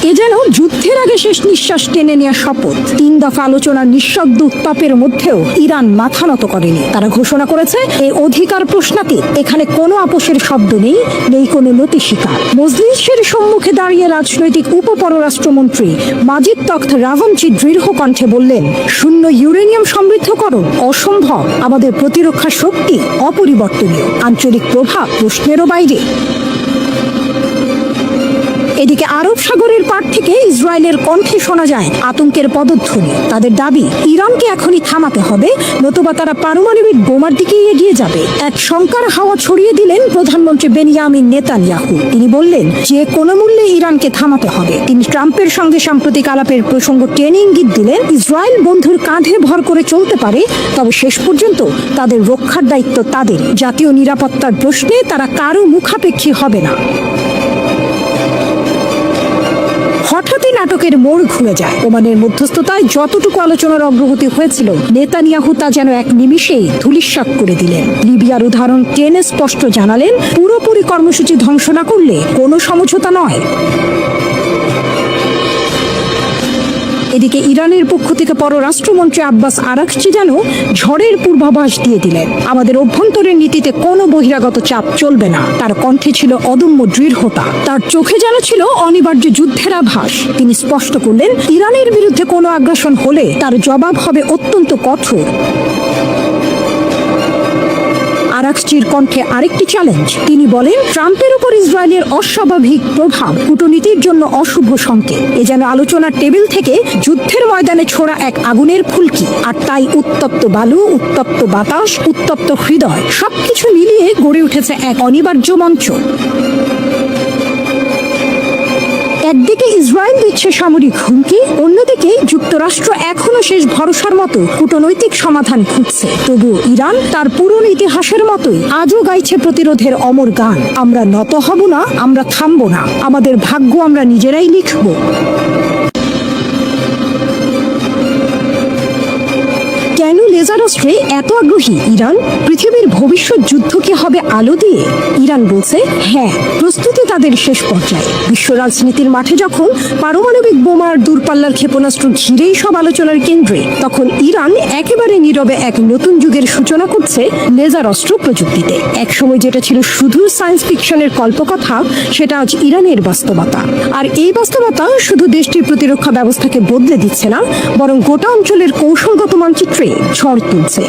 এ যেন যুদ্ধের আগে শেষ নিঃশ্বাস টেনে নেওয়া শপথ। 3 দফা আলোচনার নিঃশব্দ উত্তাপের মধ্যেও ইরান মাথা নত করেনি। তারা ঘোষণা করেছে, এই অধিকার প্রশ্নাতীত, এখানে কোনো আপোষের শব্দ নেই, নেই কোনো নতি স্বীকার। মজলিসের সম্মুখে দাঁড়িয়ে রাজনৈতিক উপপররাষ্ট্রমন্ত্রী মাজিদ তখত রাভানচি দৃঢ় কণ্ঠে বললেন, শূন্য ইউরেনিয়াম সমৃদ্ধকরণ অসম্ভব, আমাদের প্রতিরক্ষা শক্তি অপরিবর্তনীয়, আঞ্চলিক প্রভাব প্রশ্নেরও বাইরে। এদিকে আরব সাগরের পার থেকে ইসরায়েলের কণ্ঠে শোনা যায় আতঙ্কের পদধ্বনি। তাদের দাবি, ইরানকে এখনই থামাতে হবে, নতুবা তারা পারমাণবিক বোমার দিকে এগিয়ে যাবে। এক শঙ্কার হাওয়া ছড়িয়ে দিলেন প্রধানমন্ত্রী বেনিয়ামিন নেতানিয়াহু। তিনি বললেন, যে কোনো মূল্যে ইরানকে থামাতে হবে। তিনি ট্রাম্পের সঙ্গে সাম্প্রতিক আলাপের প্রসঙ্গ টেনে ইঙ্গিত দিলেন, ইসরায়েল বন্ধুর কাঁধে ভর করে চলতে পারে, তবে শেষ পর্যন্ত তাদের রক্ষার দায়িত্ব তাদের। জাতীয় নিরাপত্তার প্রশ্নে তারা কারো মুখাপেক্ষী হবে না। হঠাৎই নাটকের মোড় ঘুরে যায়। ওমানের মধ্যস্থতায় যতটুকু আলোচনার অগ্রগতি হয়েছিল, নেতানিয়াহু তা যেন এক নিমিষেই ধূলিসাৎ করে দিলেন। লিবিয়ার উদাহরণ টেনে স্পষ্ট জানালেন, পুরোপুরি কর্মসূচি ধ্বংস না করলে কোনো সমঝোতা নয়। এদিকে ইরানের পক্ষ থেকে পররাষ্ট্রমন্ত্রী আব্বাস আরাকচি যেন ঝড়ের পূর্বাভাস দিয়ে দিলেন, আমাদের অভ্যন্তরীণ নীতিতে কোনো বহিরাগত চাপ চলবে না। তার কণ্ঠে ছিল অদম্য দৃঢ়তা, তার চোখে যেন ছিল অনিবার্য যুদ্ধের আভাস। তিনি স্পষ্ট করলেন, ইরানের বিরুদ্ধে কোনো আগ্রাসন হলে তার জবাব হবে অত্যন্ত কঠোর। আরাকচির কণ্ঠে আরেকটি চ্যালেঞ্জ। তিনি বলেন, ট্রাম্পের উপর ইসরায়েলের অস্বাভাবিক প্রভাব কূটনীতির জন্য অশুভ সংকেত। এ যেন আলোচনার টেবিল থেকে যুদ্ধের ময়দানে ছোড়া এক আগুনের ফুলকি। আর তাই উত্তপ্ত বালু, উত্তপ্ত বাতাস, উত্তপ্ত হৃদয় সবকিছু মিলিয়ে গড়ে উঠেছে এক অনিবার্য মঞ্চ। একদিকে ইসরায়েল দিচ্ছে সামরিক হুমকি, অন্যদিকে যুক্তরাষ্ট্র এখনো শেষ ভরসার মতো কূটনৈতিক সমাধান খুঁজছে। তবুও ইরান তার পুরনো ইতিহাসের মতোই আজও গাইছে প্রতিরোধের অমর গান, আমরা নত হব না, আমরা থামব না, আমাদের ভাগ্য আমরা নিজেরাই লিখব। কেন লেজার অস্ত্রে এত আগ্রহী ইরান? পৃথিবীর ভবিষ্যৎ যুদ্ধ কি হবে আলো দিয়ে? ইরান বলছে হ্যাঁ, প্রস্তুতি তাদের শেষ পর্যায়ে। বিশ্ব রাজনীতির মাঠে যখন পারমাণবিক বোমার দূরপাল্লার ক্ষেপণাস্ত্র ঘিরেই সব আলোচনার কেন্দ্রে, তখন ইরান একেবারে নীরবে এক নতুন যুগের সূচনা করছে লেজার অস্ত্র প্রযুক্তিতে। একসময় যেটা ছিল শুধু সায়েন্স ফিকশনের কল্পকথা, সেটা আজ ইরানের বাস্তবতা। আর এই বাস্তবতা শুধু দেশটির প্রতিরক্ষা ব্যবস্থাকে বদলে দিচ্ছে না, বরং গোটা অঞ্চলের কৌশলগত মানচিত্রে ঝড় তুলছে।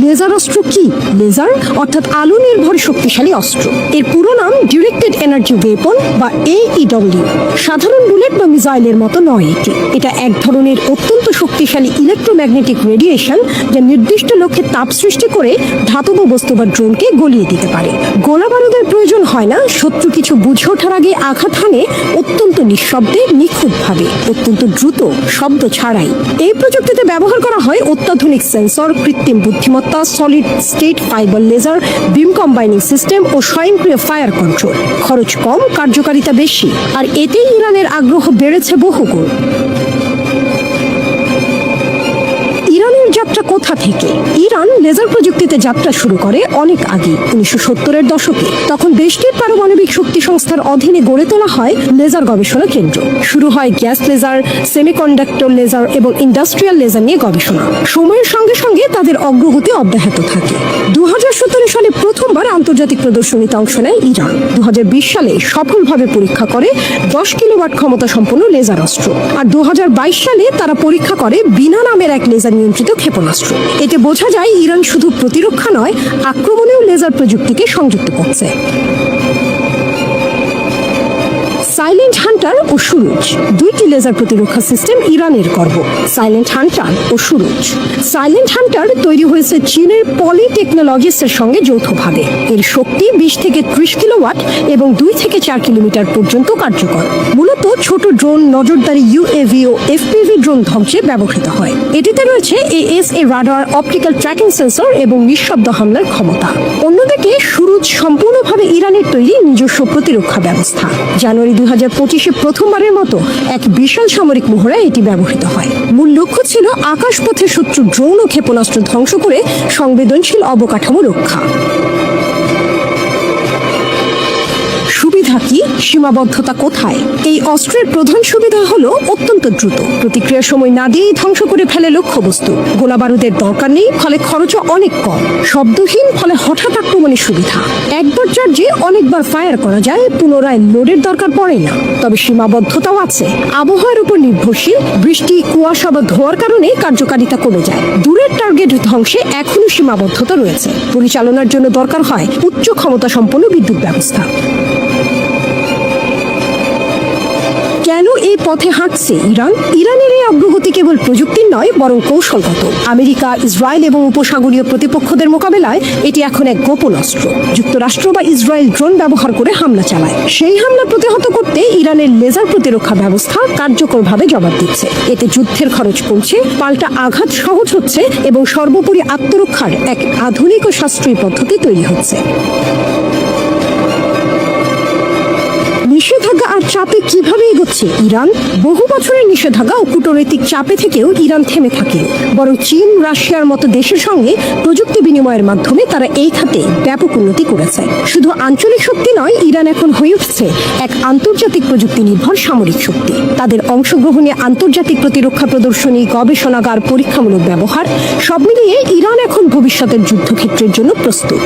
লেজার অস্ত্র কি? লেজার অর্থাৎ আলো নির্ভর শক্তিশালী অস্ত্র। এর পুরো নাম ডিরেক্টেড এনার্জি ওয়েপন বা AEW। সাধারণ বুলেট বা মিসাইলের মতো নয় এটি। এটা এক ধরনের অত্যন্ত শক্তিশালী ইলেকট্রোম্যাগনেটিক রেডিয়েশন, যা নির্দিষ্ট লক্ষ্যে তাপ সৃষ্টি করে ধাতব বস্তু বা ড্রোনকে গলিয়ে দিতে পারে। গোলা বারুদের প্রয়োজন হয় না, শত্রু কিছু বুঝে ওঠার আগে আঘাত হানে অত্যন্ত নিঃশব্দে, নিখুঁতভাবে, অত্যন্ত দ্রুত, শব্দ ছাড়াই। এই প্রযুক্তিতে ব্যবহার করা হয় অত্যাধুনিক সেন্সর, কৃত্রিম বুদ্ধিমত্তা, সলিড স্টেট ফাইবার লেজার, বিম কম্বাইনিং সিস্টেম ও স্বয়ংক্রিয় ফায়ার কন্ট্রোল। খরচ কম, কার্যকারিতা বেশি, আর এতেই ইরানের আগ্রহ বেড়েছে বহুগুণ। ইরানের যাত্রা কোথা থেকে? ইরান লেজার প্রযুক্তিতে যাত্রা শুরু করে অনেক আগে, 1970-এর দশকে। তখন দেশটির পারমাণবিক শক্তি সংস্থার অধীনে গড়ে তোলা হয় লেজার গবেষণা কেন্দ্র। শুরু হয় গ্যাস লেজার, সেমিকন্ডাক্টর লেজার এবং ইন্ডাস্ট্রিয়াল লেজার নিয়ে গবেষণা। সময়ের সঙ্গে সঙ্গে তাদের অগ্রগতি অব্যাহত থাকে। 2017 সালে প্রথমবার আন্তর্জাতিক প্রদর্শনীতে অংশ নেয় ইরান। 2020 সালে সফলভাবে পরীক্ষা করে 10 কিলোওয়াট ক্ষমতা সম্পন্ন লেজার অস্ত্র। আর 2022 সালে তারা পরীক্ষা করে বিনা নামের এক লেজার নিয়ন্ত্রিত ক্ষেপণাস্ত্র। এতে বোঝা যায় ইরান শুধু প্রতিরক্ষা নয়, আক্রমণেও লেজার প্রযুক্তিকে সংযুক্ত করছে। সাইলেন্ট হান্টার ও সুরুজ, দুইটি লেজার প্রতিরক্ষা সিস্টেম ইরানের গর্ব। সাইলেন্ট হান্টার ও সুরুজ। সাইলেন্ট হান্টার তৈরি হয়েছে চীনের পলি টেকনোলজিসের সঙ্গে যৌথভাবে। এর শক্তি 20 থেকে 30 কিলোওয়াট এবং 2 থেকে 4 কিলোমিটার পর্যন্ত কার্যকর। মূলত ছোট ড্রোন, নজরদারি UAV ও FPV ড্রোন ধ্বংসে ব্যবহৃত হয়। এটিতে রয়েছে AESA radar, optical tracking sensor এবং নিঃশব্দ হামলার ক্ষমতা। অন্যদিকে সুরুজ সম্পূর্ণভাবে ইরানের তৈরি নিজস্ব প্রতিরক্ষা ব্যবস্থা। জানুয়ারি 2025-এ প্রথমবারের মতো এক বিশাল সামরিক মহড়ায় এটি ব্যবহৃত হয়। মূল লক্ষ্য ছিল আকাশপথে শত্রু ড্রোন ও ক্ষেপণাস্ত্র ধ্বংস করে সংবেদনশীল অবকাঠামো রক্ষা। সুবিধা কি, সীমাবদ্ধতা কোথায়? এই অস্ত্রের প্রধান সুবিধা হলো অত্যন্ত দ্রুত প্রতিক্রিয়ার সময় না দিয়েই ধ্বংস করে ফেলে লক্ষ্যবস্তু। গোলা বারুদের দরকার নেই, ফলে খরচও অনেক কম। শব্দহীন, ফলে হঠাৎ আক্রমণের সুবিধা। একবার চার্জে অনেকবার ফায়ার করা যায়, পুনরায় লোডের দরকার পড়ে না। তবে সীমাবদ্ধতাও আছে। আবহাওয়ার উপর নির্ভরশীল, বৃষ্টি, কুয়াশা বা ধোঁয়ার কারণে কার্যকারিতা কমে যায়। দূরের টার্গেট ধ্বংসে এখনো সীমাবদ্ধতা রয়েছে। পরিচালনার জন্য দরকার হয় উচ্চ ক্ষমতা সম্পন্ন বিদ্যুৎ ব্যবস্থা। কেন এই পথে হাঁটছে ইরান? ইরানের এই অগ্রগতি কেবল প্রযুক্তির নয়, বরং কৌশলগত। আমেরিকা, ইসরায়েল এবং উপসাগরীয় প্রতিপক্ষদের মোকাবেলায় এটি এখন এক গোপন অস্ত্র। যুক্তরাষ্ট্র বা ইসরায়েল ড্রোন ব্যবহার করে হামলা চালায়। সেই হামলা প্রতিহত করতে ইরানের লেজার প্রতিরক্ষা ব্যবস্থা কার্যকরভাবে জবাব দিচ্ছে। এতে যুদ্ধের খরচ কমছে, পাল্টা আঘাত সহজ হচ্ছে এবং সর্বোপরি আত্মরক্ষার এক আধুনিক ও সাশ্রয়ী পদ্ধতি তৈরি হচ্ছে। নিষেধাজ্ঞা আর চাপে কিভাবে এগোচ্ছে ইরান? বহু বছরের নিষেধাজ্ঞা ও কূটনৈতিক চাপে থেকেও ইরান থেমে থাকে, বরং চীন, রাশিয়ার মতো দেশের সঙ্গে প্রযুক্তি বিনিময়ের মাধ্যমে তারা এই খাতে ব্যাপক উন্নতি করেছে। শুধু আঞ্চলিক শক্তি নয়, ইরান এখন হয়ে উঠছে এক আন্তর্জাতিক প্রযুক্তি নির্ভর সামরিক শক্তি। তাদের অংশগ্রহণে আন্তর্জাতিক প্রতিরক্ষা প্রদর্শনী, গবেষণাগার, পরীক্ষামূলক ব্যবহার, সব মিলিয়ে ইরান এখন ভবিষ্যতের যুদ্ধক্ষেত্রের জন্য প্রস্তুত।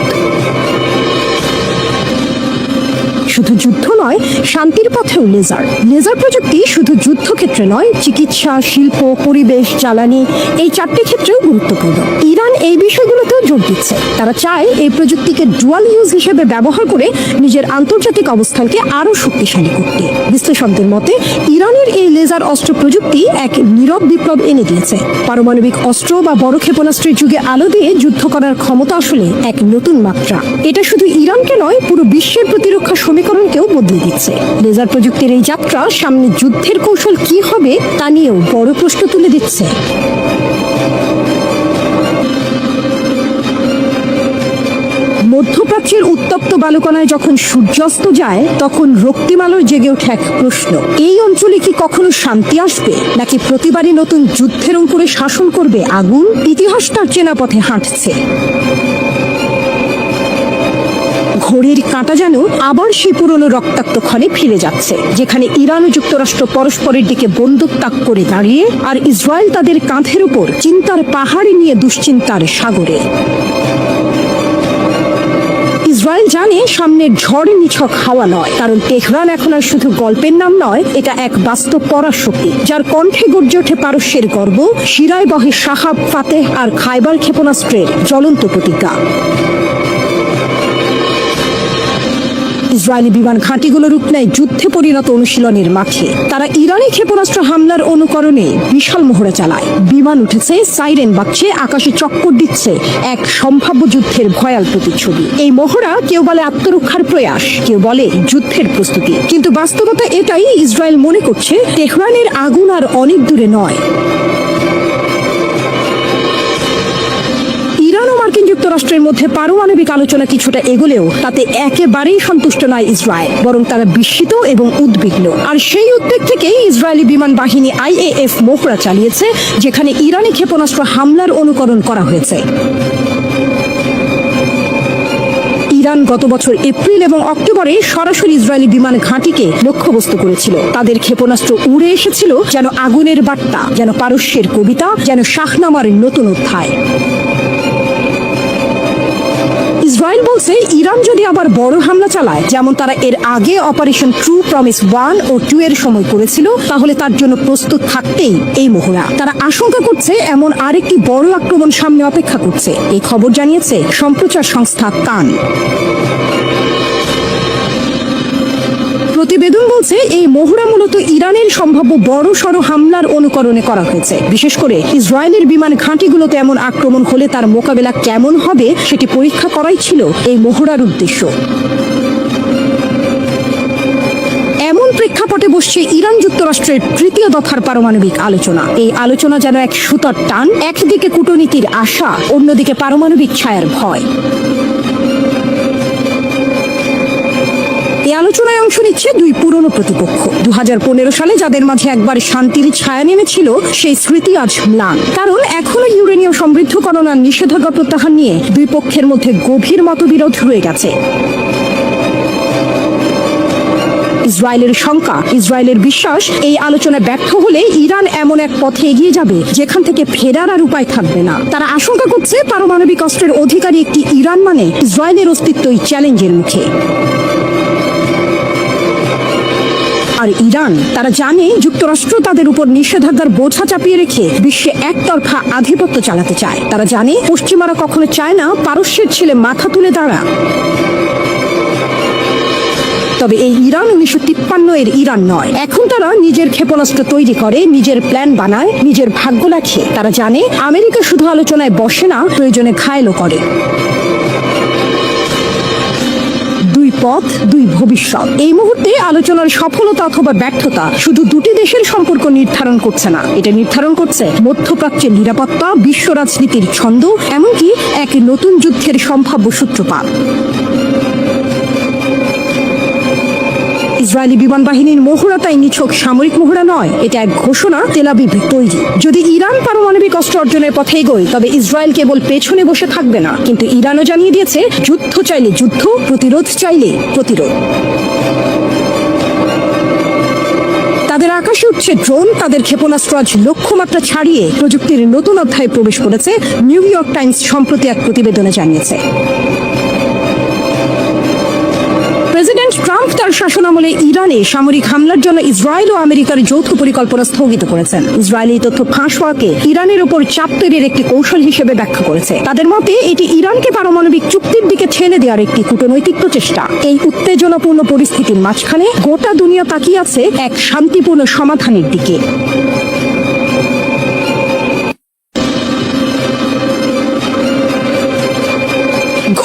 শুধু যুদ্ধ নয়, শান্তির পথেও লেজার। লেজার প্রযুক্তি শুধু যুদ্ধক্ষেত্রে নয়, চিকিৎসা, শিল্প, পরিবেশ, জ্বালানি, এই 4টি ক্ষেত্রেও গুরুত্বপূর্ণ। ইরান এই বিষয়গুলোতেও জোর দিচ্ছে। তারা চায় এই প্রযুক্তিকে ডুয়াল ইউজ হিসেবে ব্যবহার করে নিজের আন্তর্জাতিক অবস্থানকে আরও শক্তিশালী করতে। বিশ্লেষকদের মতে ইরানের এই লেজার অস্ত্র প্রযুক্তি এক নীরব বিপ্লব এনে দিয়েছে। পারমাণবিক অস্ত্র বা বড় ক্ষেপণাস্ত্রের যুগে আলো দিয়ে যুদ্ধ করার ক্ষমতা আসলে এক নতুন মাত্রা। এটা শুধু ইরানকে নয়, পুরো বিশ্বের প্রতিরক্ষা সমীকরণকেও বদলে দিচ্ছে। লেজার প্রযুক্তির এই যাত্রা সামনে যুদ্ধের কৌশল কি হবে তা নিয়েও বড় প্রশ্ন তুলে দিচ্ছে। মধ্যপ্রাচ্যের উত্তপ্ত বালুকণায় যখন সূর্যাস্ত যায় তখন রক্তিম আলোয় জেগে ওঠে এক প্রশ্ন, এই অঞ্চলে কি কখনো শান্তি আসবে, নাকি প্রতিবারই নতুন যুদ্ধের অঙ্কুরে শাসন করবে আগুন? ইতিহাস তার চেনা পথে হাঁটছে। ঘড়ির কাঁটা যেন আবার সেই পুরনো রক্তাক্ত ক্ষণে ফিরে যাচ্ছে, যেখানে ইরান ও যুক্তরাষ্ট্র পরস্পরের দিকে বন্দুক তাক করে দাঁড়িয়ে, আর ইসরায়েল তাদের কাঁধের উপর চিন্তার পাহাড় নিয়ে দুশ্চিন্তার সাগরে। ইসরায়েল জানে সামনের ঝড় নিছক হাওয়া নয়, কারণ তেহরান এখন আর শুধু গল্পের নাম নয়, এটা এক বাস্তব পরাশক্তি, যার কণ্ঠে গর্জে ওঠে পারস্যের গর্ব, শিরায় বহে শাহাব, ফাতেহ আর খাইবার ক্ষেপণাস্ত্রের জ্বলন্ত প্রতিজ্ঞা। ইসরায়েলি বিমান ঘাঁটিগুলো রূপ নেয় যুদ্ধে পরিণত অনুশীলনের মাঠে। তারা ইরানি ক্ষেপণাস্ত্র হামলার অনুকরণে বিশাল মহড়া চালায়। বিমান উঠেছে, সাইরেন বাজছে, আকাশে চক্কর দিচ্ছে এক সম্ভাব্য যুদ্ধের ভয়াল প্রতিচ্ছবি। এই মহড়া কেউ বলে আত্মরক্ষার প্রয়াস, কেউ বলে যুদ্ধের প্রস্তুতি, কিন্তু বাস্তবতা এটাই, ইসরায়েল মনে করছে তেহরানের আগুন আর অনেক দূরে নয়। মার্কিন যুক্তরাষ্ট্রের মধ্যে পারমাণবিক আলোচনা কিছুটা এগোলেও তাতে একেবারেই সন্তুষ্ট নয় ইসরায়েল, বরং তারা বিস্মিত এবং উদ্বিগ্ন। আর সেই উদ্বেগ থেকেই ইসরায়েলি বিমান বাহিনী IAF মহড়া চালিয়েছে, যেখানে ইরানি ক্ষেপণাস্ত্র হামলার অনুকরণ করা হয়েছে। ইরান গত বছর এপ্রিল এবং অক্টোবরে সরাসরি ইসরায়েলি বিমান ঘাঁটিকে লক্ষ্যবস্তু করেছিল। তাদের ক্ষেপণাস্ত্র উড়ে এসেছিল যেন আগুনের বার্তা, যেন পারস্যের কবিতা, যেন শাহনামার নতুন অধ্যায়। ইসরায়েল বলছে ইরান যদি আবার বড় হামলা চালায়, যেমন তারা এর আগে অপারেশন ট্রু প্রমিস 1 ও 2 এর সময় করেছিল, তাহলে তার জন্য প্রস্তুত থাকতেই এই মহড়া। তারা আশঙ্কা করছে এমন আরেকটি বড় আক্রমণ সামনে অপেক্ষা করছে। এই খবর জানিয়েছে সম্প্রচার সংস্থা কান। প্রতিবেদন বলছে এই মহড়া মূলত ইরানের সম্ভাব্য বড় সড় হামলার অনুকরণে করা হয়েছে। বিশেষ করে ইসরায়েলের বিমান ঘাঁটিগুলোতে এমন আক্রমণ হলে তার মোকাবেলা কেমন হবে সেটি পরীক্ষা করাই ছিল এই মহড়ার উদ্দেশ্য। এমন প্রেক্ষাপটে বসছে ইরান যুক্তরাষ্ট্রের তৃতীয় দফার পারমাণবিক আলোচনা। এই আলোচনা যেন এক সুতার টান, একদিকে কূটনীতির আশা, অন্যদিকে পারমাণবিক ছায়ার ভয়। এই আলোচনায় অংশ নিচ্ছে দুই পুরনো প্রতিপক্ষ। 2015 সালে যাদের মাঝে একবার শান্তির ছায়া নেমেছিল, সেই স্মৃতি আজ ম্লান। কারণ এখনো ইউরেনিয়াম সমৃদ্ধকরণ আর নিষেধাজ্ঞা প্রত্যাহার নিয়ে দুই পক্ষের মধ্যে গভীর মতবিরোধ রয়ে গেছে। ইসরায়েলের শঙ্কা, ইসরায়েলের বিশ্বাস, এই আলোচনায় ব্যর্থ হলে ইরান এমন এক পথে এগিয়ে যাবে যেখান থেকে ফেরার আর উপায় থাকবে না। তারা আশঙ্কা করছে পারমাণবিক অস্ত্রের অধিকারী একটি ইরান মানে ইসরায়েলের অস্তিত্বই চ্যালেঞ্জের মুখে। আর ইরান, তারা জানে যুক্তরাষ্ট্র তাদের উপর নিষেধাজ্ঞার বোঝা চাপিয়ে রেখে বিশ্বে একতরফা আধিপত্য চালাতে চায়। তারা জানে পশ্চিমারা কখনো চায় না পারস্যের ছেলে মাথা তুলে দাঁড়া। তবে এই ইরান 1953 এর ইরান নয়। এখন তারা নিজের ক্ষেপণাস্ত্র তৈরি করে, নিজের প্ল্যান বানায়, নিজের ভাগ্য লেখে। তারা জানে আমেরিকা শুধু আলোচনায় বসে না, প্রয়োজনে ঘায়েলও করে। দুই পথ, দুই ভবিষ্যৎ। এই মুহূর্তে আলোচনার সফলতা অথবা ব্যর্থতা শুধু দুটি দেশের সম্পর্ক নির্ধারণ করছে না, এটা নির্ধারণ করছে মধ্যপ্রাচ্যের নিরাপত্তা, বিশ্ব রাজনীতির ছন্দ, এমনকি এক নতুন যুদ্ধের সম্ভাব্য সূত্রপাত। ইসরায়েলি বিমান বাহিনীর মহড়া তাই নিছক সামরিক মহড়া নয়, এটা এক ঘোষণা তেল আবিব তৈরি। যদি ইরান পারমাণবিক অস্ত্র অর্জনের পথে এগোয়, তবে ইসরায়েল কেবল পেছনে বসে থাকবে না, কিন্তু ইরানও জানিয়ে দিয়েছে যুদ্ধ চাইলে যুদ্ধ, প্রতিরোধ চাইলে প্রতিরোধ। তাদের আকাশে উঠছে ড্রোন, তাদের ক্ষেপণাস্ত্র আজ লক্ষ্যমাত্রা ছাড়িয়ে প্রযুক্তির নতুন অধ্যায়ে প্রবেশ করেছে, নিউ ইয়র্ক টাইমস সম্প্রতি এক প্রতিবেদনে জানিয়েছে। প্রেসিডেন্ট ট্রাম্প তার শাসনামলে ইরানে সামরিক হামলার জন্য ইসরায়েল ও আমেরিকার যৌথ পরিকল্পনা স্থগিত করেছেন। ইসরায়েল এই তথ্য ফাঁস হওয়াকে ইরানের উপর চাপ তৈরির একটি কৌশল হিসেবে ব্যাখ্যা করেছে। তাদের মতে এটি ইরানকে পারমাণবিক চুক্তির দিকে ঠেলে দেওয়ার একটি কূটনৈতিক প্রচেষ্টা। এই উত্তেজনাপূর্ণ পরিস্থিতির মাঝখানে গোটা দুনিয়া তাকিয়ে আছে এক শান্তিপূর্ণ সমাধানের দিকে।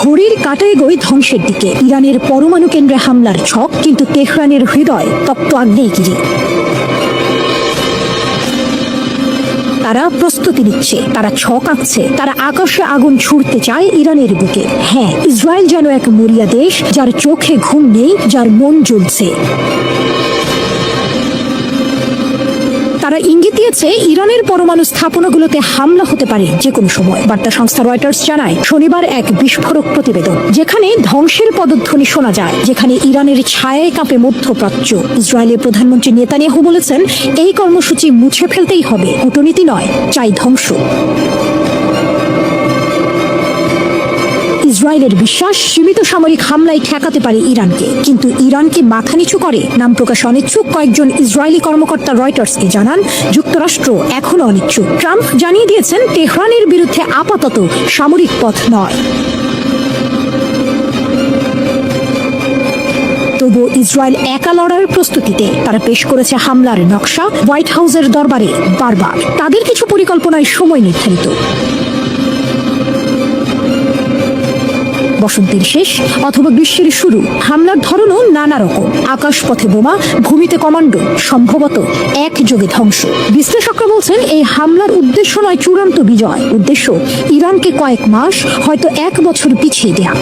ঘড়ির কাঁটায় এগোয় ধ্বংসের দিকে। ইরানের পরমাণু কেন্দ্রে হামলার ছক, কিন্তু তেহরানের হৃদয় তপ্ত আগ্নেয়গিরি। তারা প্রস্তুতি নিচ্ছে, তারা ছক আঁকছে, তারা আকাশে আগুন ছুড়তে চায় ইরানের বুকে। হ্যাঁ, ইসরায়েল যেন এক মরিয়া দেশ, যার চোখে ঘুম নেই, যার মন জ্বলছে। তারা ইঙ্গিত দিয়েছে ইরানের পরমাণু স্থাপনাগুলোতে হামলা হতে পারে যে কোনো সময়। বার্তা সংস্থা রয়টার্স জানায় শনিবার এক বিস্ফোরক প্রতিবেদন, যেখানে ধ্বংসের পদধ্বনি শোনা যায়, যেখানে ইরানের ছায়ায় কাঁপে মধ্যপ্রাচ্য। ইসরায়েলের প্রধানমন্ত্রী নেতানিয়াহু বলেছেন, এই কর্মসূচি মুছে ফেলতেই হবে, কূটনীতি নয়, চাই ধ্বংস। ইসরায়েলের বিশ্বাস সীমিত সামরিক হামলায় ঠেকাতে পারে ইরানকে, কিন্তু ইরান কি মাথা নিচু করে? নাম প্রকাশ অনিচ্ছুক কয়েকজন ইসরায়েলি কর্মকর্তা রয়টার্সকে জানান, যুক্তরাষ্ট্র এখনো অনিচ্ছুক। ট্রাম্প জানিয়ে দিয়েছেন তেহরানের বিরুদ্ধে আপাতত সামরিক পথ নয়। তবু ইসরায়েল একা লড়ার প্রস্তুতিতে। তারা পেশ করেছে হামলার নকশা হোয়াইট হাউসের দরবারে বারবার। তাদের কিছু পরিকল্পনায় সময় নির্ধারিত। বসন্তের শেষ অথবা গ্রীষ্মের শুরু। হামলার ধরনও নানা রকম, আকাশপথে বোমা, ভূমিতে কমান্ডো, সম্ভবত একযোগে ধ্বংস। বিশ্লেষকরা বলছেন এই হামলার উদ্দেশ্য নয় চূড়ান্ত বিজয়, উদ্দেশ্য ইরানকে কয়েক মাস, হয়তো 1 বছর পিছিয়ে দেয়া।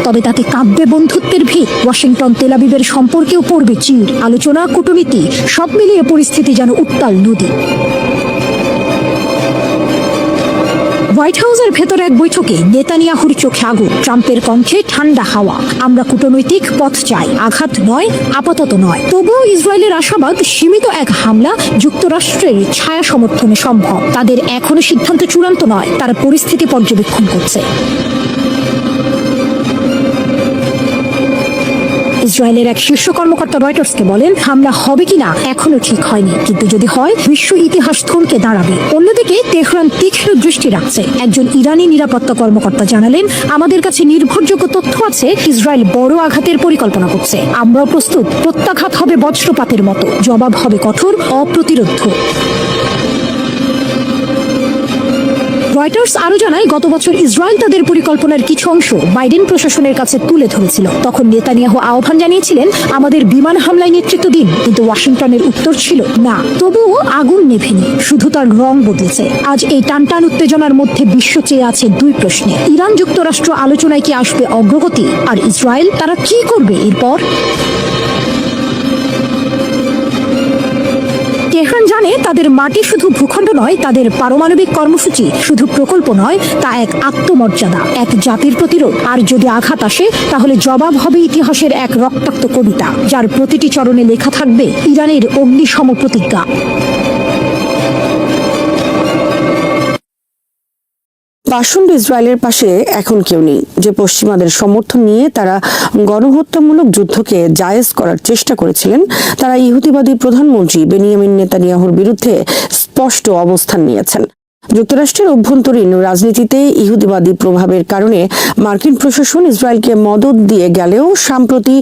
তবে তাতে কাঁপবে বন্ধুত্বের ভিত। ওয়াশিংটন তেল আবিবের সম্পর্কেও পড়বে চির। আলোচনা, কূটনীতি সব মিলিয়ে পরিস্থিতি যেন উত্তাল নদী। হোয়াইট হাউসের ভেতরে এক বৈঠকে নেতানিয়াহুর চোখে আগুন, ট্রাম্পের কণ্ঠে ঠান্ডা হাওয়া। আমরা কূটনৈতিক পথ চাই, আঘাত নয়, আপাতত নয়। তবুও ইসরায়েলের আশাবাদ সীমিত এক হামলা যুক্তরাষ্ট্রের ছায়া সমর্থনে সম্ভব। তাদের এখনো সিদ্ধান্ত চূড়ান্ত নয়, তারা পরিস্থিতি পর্যবেক্ষণ করছে। ইসরায়েলের এক শীর্ষ কর্মকর্তা রয়টার্সকে বলেন, হামলা হবে কিনা এখনো ঠিক হয়নি, কিন্তু যদি হয় বিশ্ব ইতিহাস থমকে দাঁড়াবে। অন্যদিকে তেহরান তীক্ষ্ণ দৃষ্টি রাখছে। একজন ইরানি নিরাপত্তা কর্মকর্তা জানালেন, আমাদের কাছে নির্ভরযোগ্য তথ্য আছে, ইসরায়েল বড় আঘাতের পরিকল্পনা করছে। আমরাও প্রস্তুত। প্রত্যাঘাত হবে বজ্রপাতের মতো, জবাব হবে কঠোর, অপ্রতিরোধ্য। রয়টার্স আরো জানায়, গত বছর ইসরায়েল তাদের পরিকল্পনার কিছু অংশ বাইডেন প্রশাসনের কাছে তুলে ধরেছিল। তখন নেতানিয়াহু আহ্বান জানিয়েছিলেন, আমাদের বিমান হামলায় নেতৃত্ব দিন, কিন্তু ওয়াশিংটনের উত্তর ছিল না। তবুও আগুন নেভেনি, শুধু তার রং বদলেছে। আজ এই টানটান উত্তেজনার মধ্যে বিশ্ব চেয়ে আছে 2 প্রশ্নে। ইরান যুক্তরাষ্ট্র আলোচনায় কি আসবে অগ্রগতি? আর ইসরায়েল, তারা কি করবে এরপর? তেহরান জানে তাদের মাটি শুধু ভূখণ্ড নয়, তাদের পারমাণবিক কর্মসূচি শুধু প্রকল্প নয়, তা এক আত্মমর্যাদা, এক জাতির প্রতিরোধ। আর যদি আঘাত আসে, তাহলে জবাব হবে ইতিহাসের এক রক্তাক্ত কবিতা, যার প্রতিটি চরণে লেখা থাকবে ইরানের অগ্নিসম প্রতিজ্ঞা। পাষণ্ড ইসরায়েলের পাশে এখন কেউ নেই, যে পশ্চিমাদের সমর্থন নিয়ে তারা গণহত্যামূলক যুদ্ধকে জায়েজ করার চেষ্টা করেছিলেন। তারা ইহুদিবাদী প্রধানমন্ত্রী বেনিয়ামিন নেতানিয়াহুর বিরুদ্ধে স্পষ্ট অবস্থান নিয়েছেন। যুক্তরাষ্ট্রের অভ্যন্তরীণ রাজনীতিতে ইহুদিবাদী প্রভাবের কারণে মার্কিন প্রশাসন ইসরায়েলকে মদদ দিয়ে গেলেও সম্প্রতি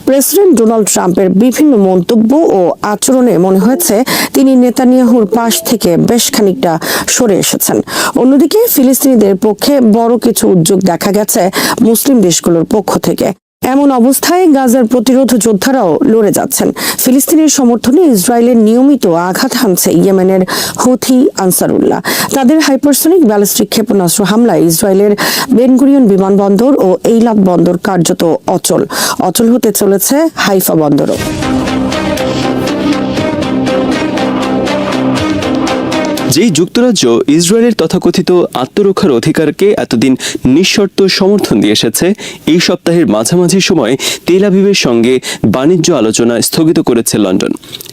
প্রেসিডেন্ট ডোনাল্ড ট্রাম্পের বিভিন্ন মন্তব্য ও আচরণে মনে হয়েছে তিনি নেতানিয়াহুর পাশ থেকে বেশ খানিকটা সরে এসেছেন। অন্যদিকে ফিলিস্তিনিদের পক্ষে বড় কিছু উদ্যোগ দেখা গেছে মুসলিম দেশগুলোর পক্ষ থেকে। এমন অবস্থায় গাজার প্রতিরোধ যোদ্ধারাও লড়ে যাচ্ছেন। ফিলিস্তিনের সমর্থনে ইসরায়েলের নিয়মিত আঘাত হানছে ইয়েমেনের হুথি আনসারুল্লাহ। তাদের হাইপারসনিক ব্যালিস্টিক ক্ষেপণাস্ত্র হামলায় ইসরায়েলের বেন গুরিয়ন বিমানবন্দর ও এইলাত বন্দর কার্যত অচল হতে চলেছে হাইফা বন্দরও। যেই যুক্তরাজ্য ইসরায়েলের তথাকথিত আত্মরক্ষার অধিকারকে এতদিন নিঃশর্ত সমর্থন দিয়ে এসেছে, এই সপ্তাহের মাঝামাঝি সময় তেল আবিবের সঙ্গে বাণিজ্য আলোচনা স্থগিত করেছে লন্ডন।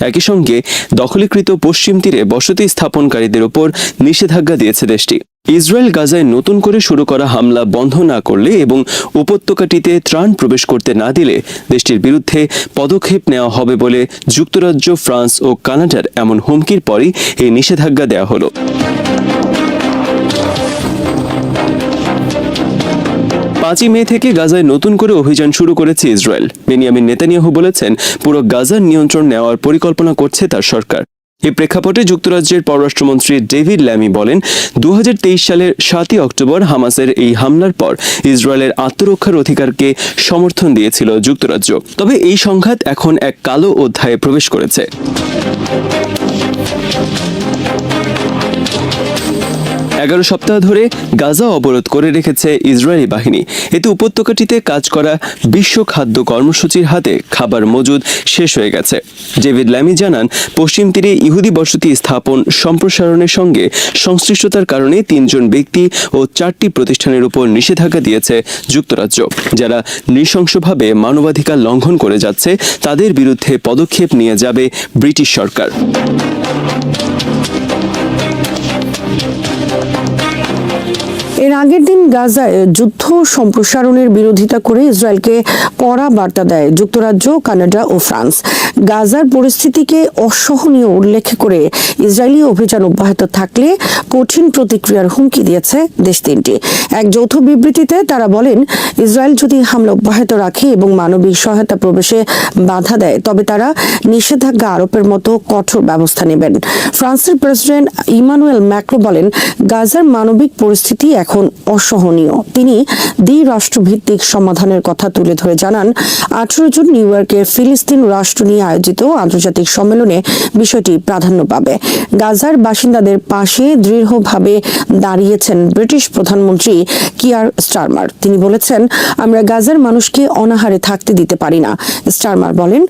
একই সঙ্গে দখলীকৃত পশ্চিম তীরে বসতি স্থাপনকারীদের ওপর নিষেধাজ্ঞা দিয়েছে দেশটি। ইসরায়েল গাজায় নতুন করে শুরু করা হামলা বন্ধ না করলে এবং উপত্যকাটিতে ত্রাণ প্রবেশ করতে না দিলে দেশটির বিরুদ্ধে পদক্ষেপ নেওয়া হবে বলে যুক্তরাজ্য, ফ্রান্স ও কানাডার এমন হুমকির পরই এই নিষেধাজ্ঞা দেওয়া হলো। 5 মে থেকে গাজায় নতুন করে অভিযান শুরু করেছে ইসরায়েল। বেনিয়ামিন নেতানিয়াহু বলেছেন, পুরো গাজার নিয়ন্ত্রণ নেওয়ার পরিকল্পনা করছে তার সরকার। এই প্রেক্ষাপটে যুক্তরাজ্যের পররাষ্ট্রমন্ত্রী ডেভিড ল্যামি বলেন 2023 সালের 7ই অক্টোবর হামাসের এই হামলার পর ইসরায়েলের আত্মরক্ষার অধিকারকে সমর্থন দিয়েছিল যুক্তরাজ্য। তবে এই সংঘাত এখন এক কালো অধ্যায়ে প্রবেশ করেছে। 11 সপ্তাহ ধরে গাজা অবরোধ করে রেখেছে ইসরায়েলি বাহিনী। এতে উপত্যকাটিতে কাজ করা বিশ্ব খাদ্য কর্মসূচির হাতে খাবার মজুদ শেষ হয়ে গেছে। ডেভিড ল্যামি জানান, পশ্চিম তীরে ইহুদি বসতি স্থাপন সম্প্রসারণের সঙ্গে সংশ্লিষ্টতার কারণে 3 জন ব্যক্তি ও 4টি প্রতিষ্ঠানের উপর নিষেধাজ্ঞা দিয়েছে যুক্তরাজ্য। যারা নৃশংসভাবে মানবাধিকার লঙ্ঘন করে যাচ্ছে তাদের বিরুদ্ধে পদক্ষেপ নিয়ে যাবে ব্রিটিশ সরকার। এর আগের দিন গাজায় যুদ্ধ সম্প্রসারণের বিরোধিতা করে ইসরায়েলকে কড়া বার্তা দেয় যুক্তরাজ্য, কানাডা ও ফ্রান্স। গাজার পরিস্থিতিকে অসহনীয় উল্লেখ করে ইসরায়েলি অভিযান অব্যাহত থাকলে কঠিন প্রতিক্রিয়ার হুমকি দিয়েছে দেশ তিনটি। এক যৌথ বিবৃতিতে তারা বলেন, ইসরায়েল যদি হামলা অব্যাহত রাখে এবং মানবিক সহায়তা প্রবেশে বাধা দেয় তবে তারা নিষেধাজ্ঞা আরোপের মতো কঠোর ব্যবস্থা নেবেন। ফ্রান্সের প্রেসিডেন্ট ইমানুয়েল ম্যাক্রো বলেন, গাজার মানবিক পরিস্থিতি এখন অসহনীয়। তিনি দ্বিরাষ্ট্রভিত্তিক সমাধানের কথা তুলে ধরে জানান, 18 জুন নিউ ইয়র্কে ফিলিস্তিন রাষ্ট্র নিয়ে আয়োজিত আন্তর্জাতিক সম্মেলনে বিষয়টি প্রাধান্য পাবে। গাজার বাসিন্দাদের পাশে দৃঢ়ভাবে দাঁড়িয়েছেন ব্রিটিশ প্রধানমন্ত্রী কিয়ার স্টারমার। তিনি বলেছেন, আমরা গাজার মানুষকে অনাহারে থাকতে দিতে পারি না। স্টারমার বলেন,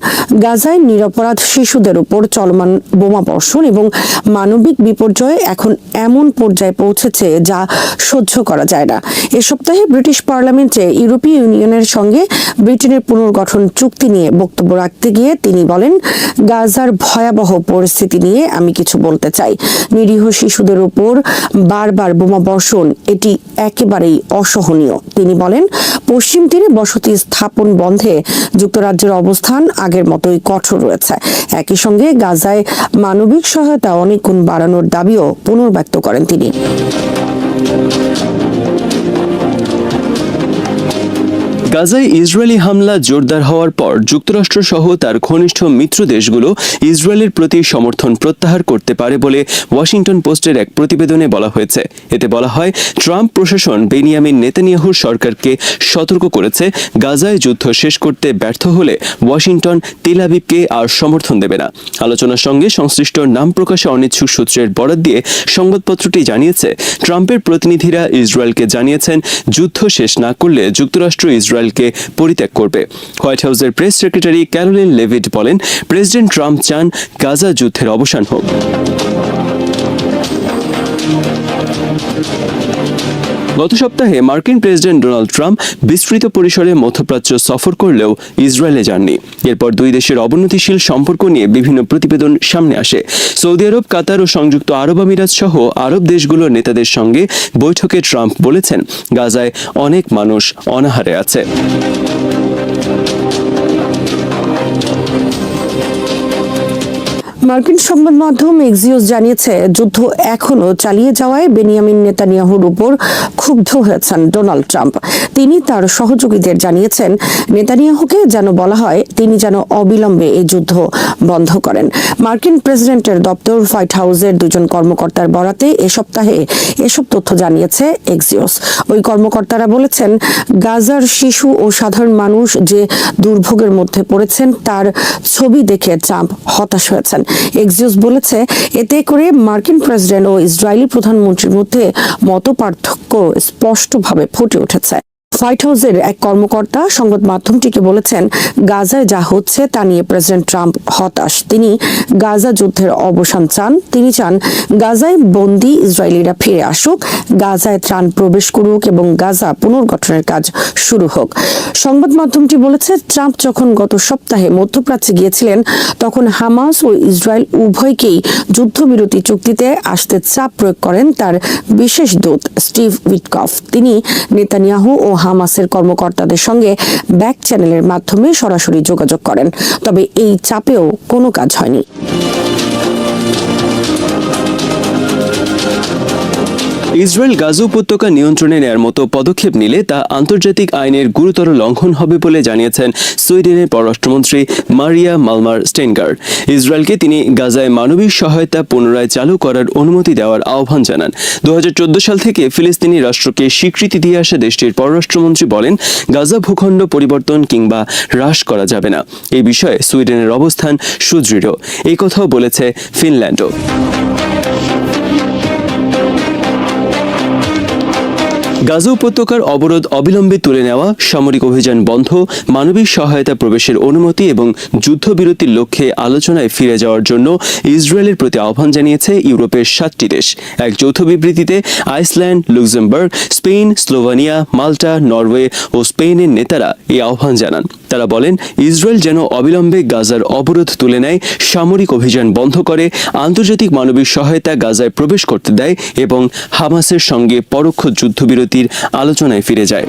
গাজায় নিরপরাধ শিশুদের উপর চলমান বোমাবর্ষণ এবং মানবিক বিপর্যয় এখন এমন পর্যায়ে পৌঁছেছে যা সহ্য করা যায় না। এ সপ্তাহে ব্রিটিশ পার্লামেন্টে ইউরোপীয় ইউনিয়নের সঙ্গে ব্রিটেনের পুনর্গঠন চুক্তি নিয়ে বক্তব্য রাখতে গিয়ে তিনি বলেন, গাজার ভয়াবহ পরিস্থিতি নিয়ে আমি কিছু বলতে চাই। নিরীহ শিশুদের উপর বারবার বোমাবর্ষণ এটি একেবারেই অসহনীয়। তিনি বলেন, পশ্চিম তীরে বসতি স্থাপন বন্ধে যুক্তরাজ্যের অবস্থান আগের মতোই কঠোর রয়েছে। একই সঙ্গে গাজায় মানবিক সহায়তা অনেক গুণ বাড়ানোর দাবিও পুনর্ব্যক্ত করেন তিনি। গাজায় ইসরায়েলি হামলা জোরদার হওয়ার পর যুক্তরাষ্ট্র সহ তার ঘনিষ্ঠ মিত্র দেশগুলো ইসরায়েলের প্রতি সমর্থন প্রত্যাহার করতে পারে বলে ওয়াশিংটন পোস্টের এক প্রতিবেদনে বলা হয়েছে। এতে বলা হয়, ট্রাম্প প্রশাসন বেনিয়ামিন নেতানিয়াহুর সরকারকে সতর্ক করেছে, গাজায় যুদ্ধ শেষ করতে ব্যর্থ হলে ওয়াশিংটন তেল আবিবকে আর সমর্থন দেবে না। আলোচনার সঙ্গে সংশ্লিষ্ট নাম প্রকাশে অনিচ্ছুক সূত্রের বরাত দিয়ে সংবাদপত্রটি জানিয়েছে, ট্রাম্পের প্রতিনিধিরা ইসরায়েলকে জানিয়েছেন, যুদ্ধ শেষ না করলে যুক্তরাষ্ট্র ইসরায়েলকে পরিত্যাগ করবে। হোয়াইট হাউসের প্রেস সেক্রেটারি ক্যারোলিন লেভিট বলেন, প্রেসিডেন্ট ট্রাম্প চান গাজা যুদ্ধের অবসান হোক। গত সপ্তাহে মার্কিন প্রেসিডেন্ট ডোনাল্ড ট্রাম্প বিস্তৃত পরিসরে মধ্যপ্রাচ্য সফর করলেও ইসরায়েলে যাননি। এরপর দুই দেশের অবনতিশীল সম্পর্ক নিয়ে বিভিন্ন প্রতিবেদন সামনে আসে। সৌদি আরব, কাতার ও সংযুক্ত আরব আমিরাত সহ আরব দেশগুলোর নেতাদের সঙ্গে বৈঠকে ট্রাম্প বলেছেন, গাজায় অনেক মানুষ অনাহারে আছে। মার্কিন সংবাদ মাধ্যম এক্সিওস জানিয়েছে, যুদ্ধ এখনো চালিয়ে যাওয়ায় বেনিয়ামিন নেতানিয়াহুর উপর ক্ষুব্ধ হয়েছেন ডোনাল্ড ট্রাম্প। তিনি তার সহযোগীদের জানিয়েছেন, নেতানিয়াহুকে যেন বলা হয় তিনি যেন অবিলম্বে এই যুদ্ধ বন্ধ করেন। মার্কিন প্রেসিডেন্টের দপ্তর হোয়াইট হাউসের 2 জন কর্মকর্তার বরাতে এ সপ্তাহে এসব তথ্য জানিয়েছে এক্সিওস। ওই কর্মকর্তারা বলেছেন, গাজার শিশু ও সাধারণ মানুষ যে দুর্ভোগের মধ্যে পড়েছেন তার ছবি দেখে ট্রাম্প হতাশ হয়েছেন। এক্সিওস বলেছে, এতে করে মার্কিন প্রেসিডেন্ট ও ইসরায়েলি প্রধানমন্ত্রীর মধ্যে মতপার্থক্য স্পষ্টভাবে ফুটে উঠেছে। হোয়াইট হাউসের এক কর্মকর্তা সংবাদ মাধ্যমটিকে বলেছেন, গাজায় যা হচ্ছে তা নিয়ে প্রেসিডেন্ট ট্রাম্প হতাশ। তিনি গাজা যুদ্ধের অবসান চান। তিনি চান গাজায় বন্দী ইসরায়েলিরা ফিরে আসুক, গাজায় ত্রাণ প্রবেশ করুক এবং গাজা পুনর্গঠনের কাজ শুরু হোক। সংবাদ মাধ্যমটি বলেছে, ট্রাম্প যখন গত সপ্তাহে মধ্যপ্রাচ্যে গিয়েছিলেন তখন হামাস ও ইসরায়েল উভয়কেই যুদ্ধবিরতি চুক্তিতে আসতে চাপ প্রয়োগ করেন তার বিশেষ দূত স্টিভ উইটকফ। তিনি নেতানিয়াহু ও হামাসের কর্মকর্তাদের সঙ্গে ব্যাক চ্যানেলের মাধ্যমে সরাসরি যোগাযোগ করেন। তবে এই চাপেও কোনো কাজ হয়নি। ইসরায়েল গাজা উপত্যকা নিয়ন্ত্রণে নেয়ার মতো পদক্ষেপ নিলে তা আন্তর্জাতিক আইনের গুরুতর লঙ্ঘন হবে বলে জানিয়েছেন সুইডেনের পররাষ্ট্রমন্ত্রী মারিয়া মালমার স্টেনগার্ড। ইসরায়েলকে তিনি গাজায় মানবিক সহায়তা পুনরায় চালু করার অনুমতি দেওয়ার আহ্বান জানান। 2014 সাল থেকে ফিলিস্তিনি রাষ্ট্রকে স্বীকৃতি দিয়ে আসা দেশটির পররাষ্ট্রমন্ত্রী বলেন, গাজা ভূখণ্ড পরিবর্তন কিংবা হ্রাস করা যাবে না। এই বিষয়ে সুইডেনের অবস্থান সুদৃঢ়। এই কথাও বলেছে ফিনল্যান্ডও। গাজা উপত্যকার অবরোধ অবিলম্বে তুলে নেওয়া, সামরিক অভিযান বন্ধ, মানবিক সহায়তা প্রবেশের অনুমতি এবং যুদ্ধবিরতির লক্ষ্যে আলোচনায় ফিরে যাওয়ার জন্য ইসরায়েলের প্রতি আহ্বান জানিয়েছে ইউরোপের 7টি দেশ। এক যৌথ বিবৃতিতে আইসল্যান্ড, লুক্সেমবার্গ, স্পেন, স্লোভানিয়া, মাল্টা, নরওয়ে ও স্পেনের নেতারা এই আহ্বান জানান। তারা বলেন, ইসরায়েল যেন অবিলম্বে গাজার অবরোধ তুলে নেয়, সামরিক অভিযান বন্ধ করে, আন্তর্জাতিক মানবিক সহায়তা গাজায় প্রবেশ করতে দেয় এবং হামাসের সঙ্গে পরোক্ষ যুদ্ধবিরতির আলোচনায় ফিরে যায়।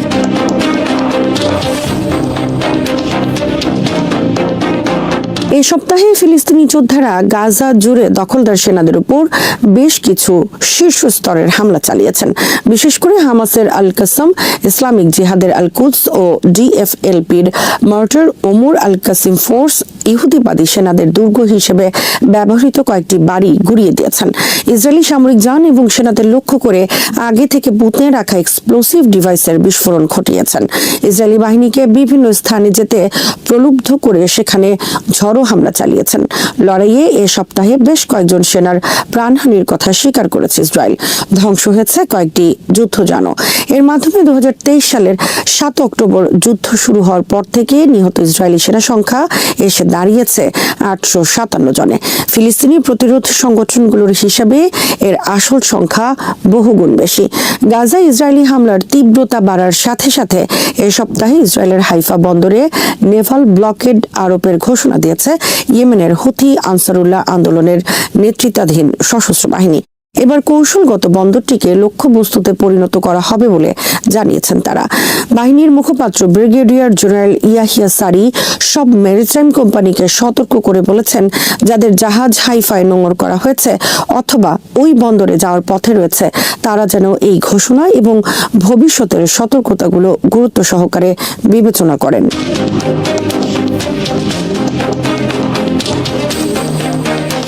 এই সপ্তাহে ফিলিস্তিনি যোদ্ধারা গাজা জুড়ে দখলদার সেনাদের উপর বেশ কিছু শীর্ষ স্তরের হামলা চালিয়েছেন। বিশেষ করে হামাসের আল কাসম, ইসলামিক জিহাদের আল কুদস ও ডিএফএলপির মার্টার ওমর আল কাসিম ফোর্স ইহুদিবাদী সেনাদের দুর্গ হিসেবে ব্যবহৃত কয়েকটি বাড়ি গুঁড়িয়ে দিয়েছেন। ইসরায়েলি সামরিক যান এবং সেনাদের লক্ষ্য করে আগে থেকে পুঁতে রাখা এক্সপ্লোসিভ ডিভাইসের বিস্ফোরণ ঘটিয়েছেন। ইসরায়েলি বাহিনীকে বিভিন্ন স্থানে যেতে প্রলুব্ধ করে সেখানে ঝড়ো হামলা চালিয়েছেন। লড়াইয়ে এ সপ্তাহে বেশ কয়েকজন সেনার প্রাণহানির কথা স্বীকার করেছে ইসরায়েল। ধ্বংস হয়েছে কয়েকটি যুদ্ধযানও। এর মাধ্যমে 2023 সালের 7 অক্টোবর যুদ্ধ শুরু হওয়ার পর থেকে নিহত ইসরায়েলি সেনা সংখ্যা এসে দাঁড়িয়েছে 857 জনে। ফিলিস্তিনি প্রতিরোধ সংগঠনগুলোর হিসাবে এর আসল সংখ্যা বহুগুণ বেশি। গাজায় ইসরায়েলি হামলার তীব্রতা বাড়ার সাথে সাথে এ সপ্তাহে ইসরায়েলের হাইফা বন্দরে নেভাল ব্লকেড আরোপের ঘোষণা দিয়েছে ইয়েমেনের হুথি আনসারুল্লাহ আন্দোলনের নেতৃত্বাধীন সশস্ত্র বাহিনী। এবার কৌশলগত বন্দরটিকে লক্ষ্যবস্তুতে পরিণত করা হবে বলে জানিয়েছেন তারা। বাহিনীর মুখপাত্র ব্রিগেডিয়ার জেনারেল ইয়াহিয়া সারি সব মেরিটাইম কোম্পানিকে সতর্ক করে বলেছেন, যাদের জাহাজ হাইফায় নোঙর করা হয়েছে অথবা ওই বন্দরে যাওয়ার পথে রয়েছে, তারা যেন এই ঘোষণা এবং ভবিষ্যতের সতর্কতাগুলো গুরুত্ব সহকারে বিবেচনা করেন।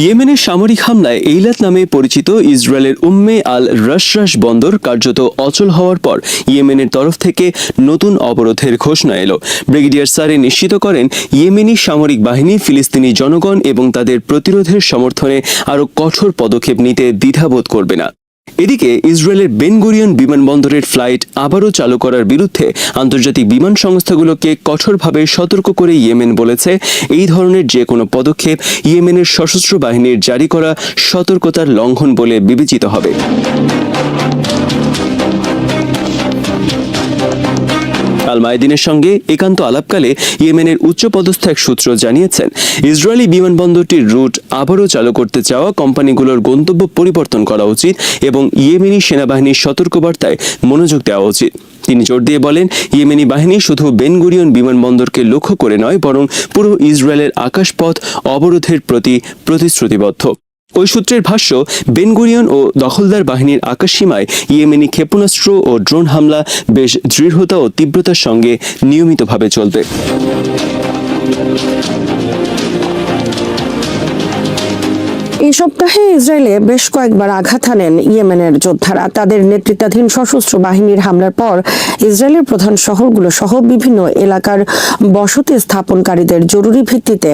ইয়েমেনের সামরিক হামলায় এইলাত নামে পরিচিত ইসরায়েলের উম্মে আল রাশরাশ বন্দর কার্যত অচল হওয়ার পর ইয়েমেনের তরফ থেকে নতুন অবরোধের ঘোষণা এলো। ব্রিগেডিয়ার সারি নিশ্চিত করেন, ইয়েমেনি সামরিক বাহিনী ফিলিস্তিনি জনগণ এবং তাদের প্রতিরোধের সমর্থনে আরও কঠোর পদক্ষেপ নিতে দ্বিধাবোধ করবে না। এদিকে ইসরায়েলের বেন গুরিয়ন বিমানবন্দরের ফ্লাইট আবারও চালু করার বিরুদ্ধে আন্তর্জাতিক বিমান সংস্থাগুলোকে কঠোরভাবে সতর্ক করে ইয়েমেন বলেছে, এই ধরনের যে কোনো পদক্ষেপ ইয়েমেনের সশস্ত্র বাহিনীর জারি করা সতর্কতার লঙ্ঘন বলে বিবেচিত হবে। আল মায়াদিনের সঙ্গে একান্ত আলাপকালে ইয়েমেনের উচ্চপদস্থ এক সূত্র জানিয়েছেন, ইসরায়েলি বিমানবন্দরটির রুট আবারও চালু করতে চাওয়া কোম্পানিগুলোর গন্তব্য পরিবর্তন করা উচিত এবং ইয়েমেনি সেনাবাহিনীর সতর্কবার্তায় মনোযোগ দেওয়া উচিত। তিনি জোর দিয়ে বলেন, ইয়েমেনি বাহিনী শুধু বেন গুরিয়ন বিমানবন্দরকে লক্ষ্য করে নয়, বরং পুরো ইসরায়েলের আকাশপথ অবরোধের প্রতি প্রতিশ্রুতিবদ্ধ। ওই সূত্রের ভাষ্য, বেন গুরিয়ন ও দখলদার বাহিনীর আকাশসীমায় ইয়েমেনি ক্ষেপণাস্ত্র ও ড্রোন হামলা বেশ দৃঢ়তা ও তীব্রতার সঙ্গে নিয়মিতভাবে চলবে। এই সপ্তাহে ইসরায়েলে বেশ কয়েকবার আঘাত হানেন ইয়েমেনের যোদ্ধারা। তাদের নেতৃত্বাধীন সশস্ত্র বাহিনীর হামলার পর ইসরায়েলের প্রধান শহরগুলো সহ বিভিন্ন এলাকার বসতি স্থাপনকারীদের জরুরি ভিত্তিতে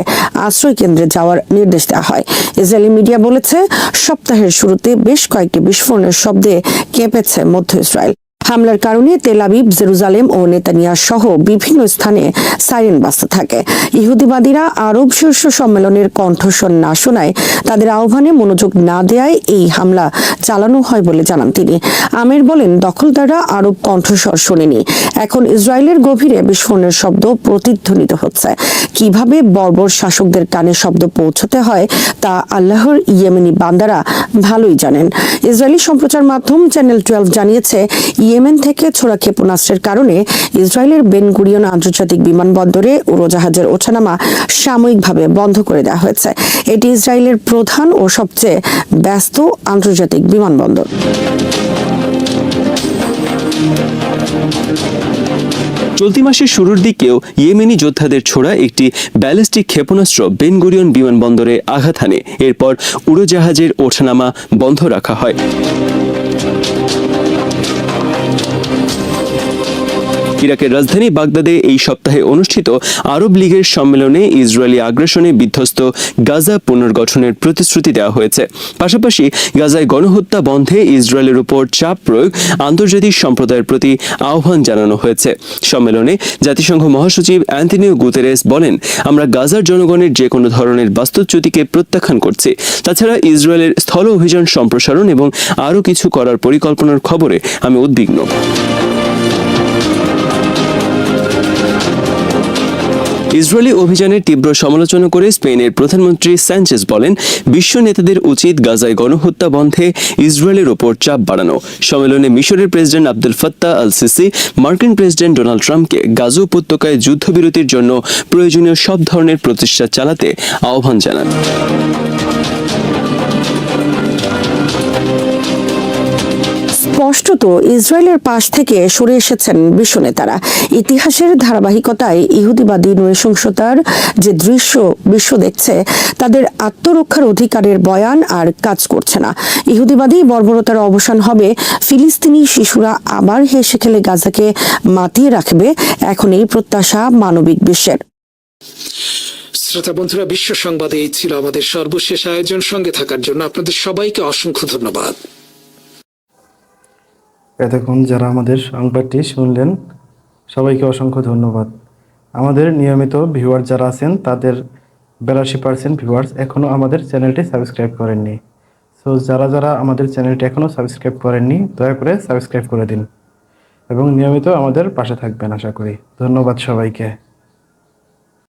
আশ্রয় কেন্দ্রে যাওয়ার নির্দেশ দেওয়া হয়। ইসরায়েলি মিডিয়া বলেছে, সপ্তাহের শুরুতে বেশ কয়েকটি বিস্ফোরণের শব্দে কেঁপেছে মধ্য ইসরায়েল। হামলার কারণে তেল আবিব, জেরুজালেম ও নেতানিয়া সহ বিভিন্ন স্থানে সাইরেন বাজতে থাকে। ইহুদিবাদীরা আরব শীর্ষ সম্মেলনের কণ্ঠস্বর না শোনায়, তাদের আহ্বানে মনোযোগ না দেয়ায় এই হামলা চালানো হয় বলে জানান তিনি। আমির বলেন, দখলদাররা আরব কণ্ঠস্বর শোনেনি, এখন ইসরায়েলের গভীরে বিস্ফোরণের শব্দ প্রতিধ্বনিত হচ্ছে। কিভাবে বর্বর শাসকদের কানে শব্দ পৌঁছতে হয় তা আল্লাহর ইয়েমেনি বান্দারা ভালোই জানেন। ইসরায়েলি সম্প্রচার মাধ্যম চ্যানেল 12 জানিয়েছে, ইয়েমেন থেকে ছোড়া ক্ষেপণাস্ত্রের কারণে ইসরায়েলের বেন গুরিয়ন আন্তর্জাতিক বিমানবন্দরে উড়োজাহাজের ওঠানামা সাময়িকভাবে বন্ধ করে দেওয়া হয়েছে। এটি ইসরায়েলের প্রধান ও সবচেয়ে ব্যস্ত আন্তর্জাতিক বিমানবন্দর। চলতি মাসের শুরুর দিকেও ইয়েমেনি যোদ্ধাদের ছোড়া একটি ব্যালিস্টিক ক্ষেপণাস্ত্র বেন গুরিয়ন বিমানবন্দরে আঘাত হানে। এরপর উড়োজাহাজের ওঠানামা বন্ধ রাখা হয়। ইরাকের রাজধানী বাগদাদে এই সপ্তাহে অনুষ্ঠিত আরব লীগের সম্মেলনে ইসরায়েলি আগ্রাসনে বিধ্বস্ত গাজা পুনর্গঠনের প্রতিশ্রুতি দেওয়া হয়েছে। পাশাপাশি গাজায় গণহত্যা বন্ধে ইসরায়েলের উপর চাপ প্রয়োগ আন্তর্জাতিক সম্প্রদায়ের প্রতি আহ্বান জানানো হয়েছে। সম্মেলনে জাতিসংঘ মহাসচিব অ্যান্টনিও গুতেরেস বলেন, আমরা গাজার জনগণের যে কোনো ধরনের বাস্তুচ্যুতিকে প্রত্যাখ্যান করছি। তাছাড়া ইসরায়েলের স্থল অভিযান সম্প্রসারণ এবং আরও কিছু করার পরিকল্পনার খবরে আমি উদ্বিগ্ন। ইসরায়েলি অভিযানের তীব্র সমালোচনা করে স্পেনের প্রধানমন্ত্রী স্যাঞ্চেজ বলেন, বিশ্ব নেতাদের উচিত গাজায় গণহত্যা বন্ধে ইসরায়েলের ওপর চাপ বাড়ানো। সম্মেলনে মিশরের president Abdul Fattah al CC মার্কিন প্রেসিডেন্ট ডোনাল্ড ট্রাম্পকে গাজা উপত্যকায় যুদ্ধবিরতির জন্য প্রয়োজনীয় সব ধরনের প্রচেষ্টা চালাতে আহ্বান জানান। স্পষ্টত ইসরায়েলের পাশ থেকে সরে এসেছেন বিশ্ব নেতারা। ইতিহাসের ধারাবাহিকতায় ইহুদিবাদী নৃশংসতার যে দৃশ্য বিশ্ব দেখছে, তাদের আত্মরক্ষার অধিকারের বয়ান আর কাজ করছে না। ইহুদিবাদী বর্বরতার অবসান হবে, ফিলিস্তিনি শিশুরা আবার হেসে খেলে গাজাকে মাতিয়ে রাখবে। এখন এই প্রত্যাশা মানবিক বিশ্বের। শ্রোতা বন্ধুরা, বিশ্ব সংবাদে এই ছিল আমাদের সর্বশেষ আয়োজন। সঙ্গে থাকার জন্য আপনাদের সবাইকে অসংখ্য ধন্যবাদ। এতক্ষণ যারা আমাদের সংবাদটি শুনলেন, সবাইকে অসংখ্য ধন্যবাদ। আমাদের নিয়মিত ভিউয়ার যারা আছেন, তাদের 82% ভিউয়ার্স এখনও আমাদের চ্যানেলটি সাবস্ক্রাইব করেননি। সো যারা আমাদের চ্যানেলটি এখনও সাবস্ক্রাইব করেননি, দয়া করে সাবস্ক্রাইব করে দিন এবং নিয়মিত আমাদের পাশে থাকবেন আশা করি। ধন্যবাদ সবাইকে।